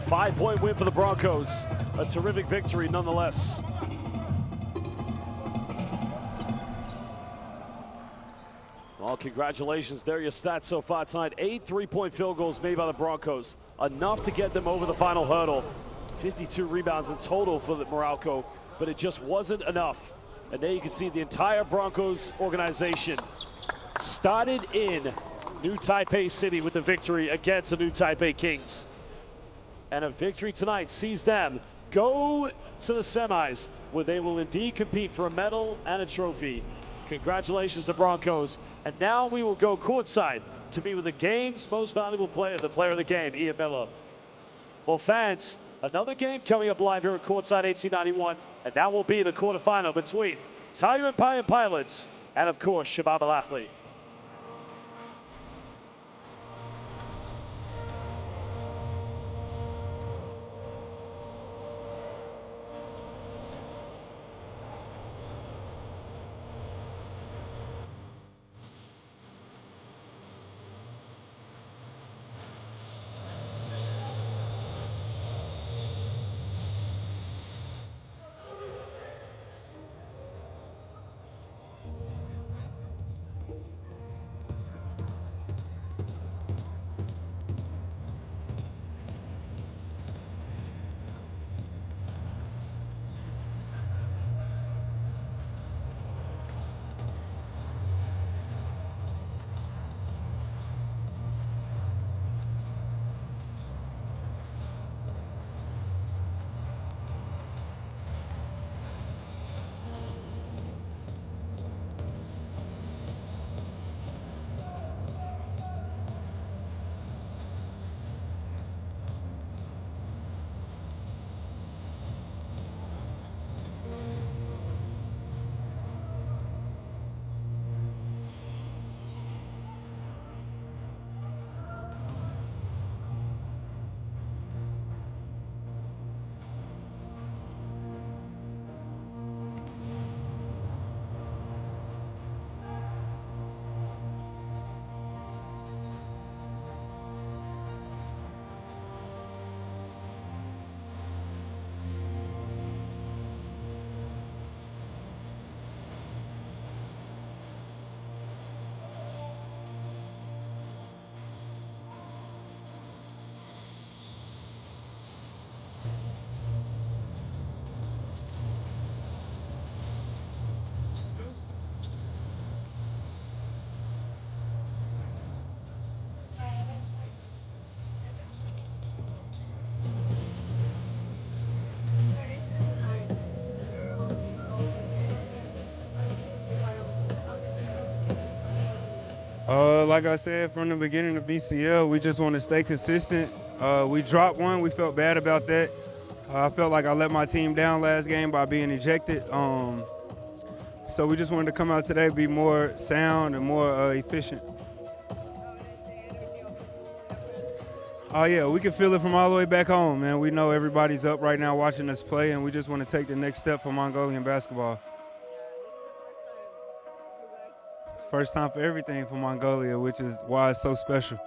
[SPEAKER 1] 5-point win for the Broncos. A terrific victory nonetheless. Well, congratulations. There are your stats so far tonight. 8 3-point field goals made by the Broncos. Enough to get them over the final hurdle. 52 rebounds in total for the Meralco, but it just wasn't enough. And there you can see the entire Broncos organization started in New Taipei City with the victory against the New Taipei Kings. And a victory tonight sees them go to the semis, where they will indeed compete for a medal and a trophy. Congratulations to Broncos. And now we will go courtside to meet with the game's most valuable player, the player of the game, Ian Miller. Well, fans, another game coming up live here at courtside 1891, and that will be the quarterfinal between Taiyuan Pilots and, of course, Shabab Al-Ahli.
[SPEAKER 3] Like I said, from the beginning of BCL, we just want to stay consistent. We dropped one. We felt bad about that. I felt like I let my team down last game by being ejected. So we just wanted to come out today, be more sound and more efficient. Oh, yeah, we can feel it from all the way back home, man. We know everybody's up right now watching us play, and we just want to take the next step for Mongolian basketball. It's the first time for everything for Mongolia, which is why it's so special.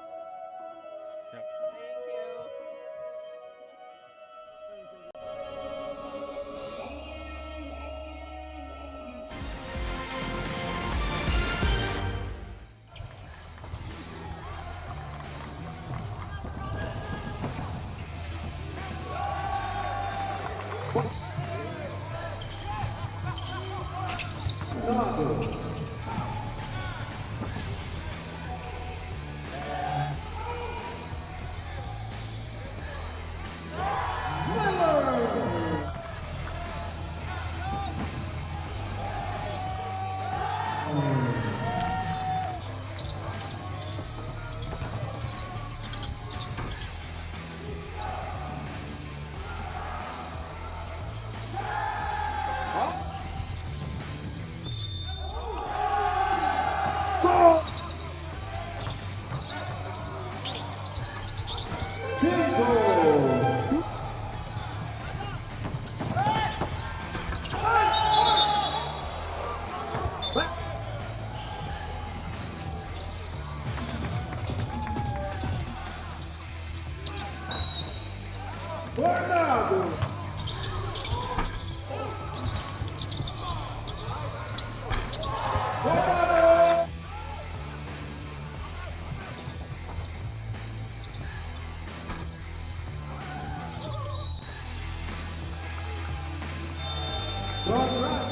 [SPEAKER 2] Congrats.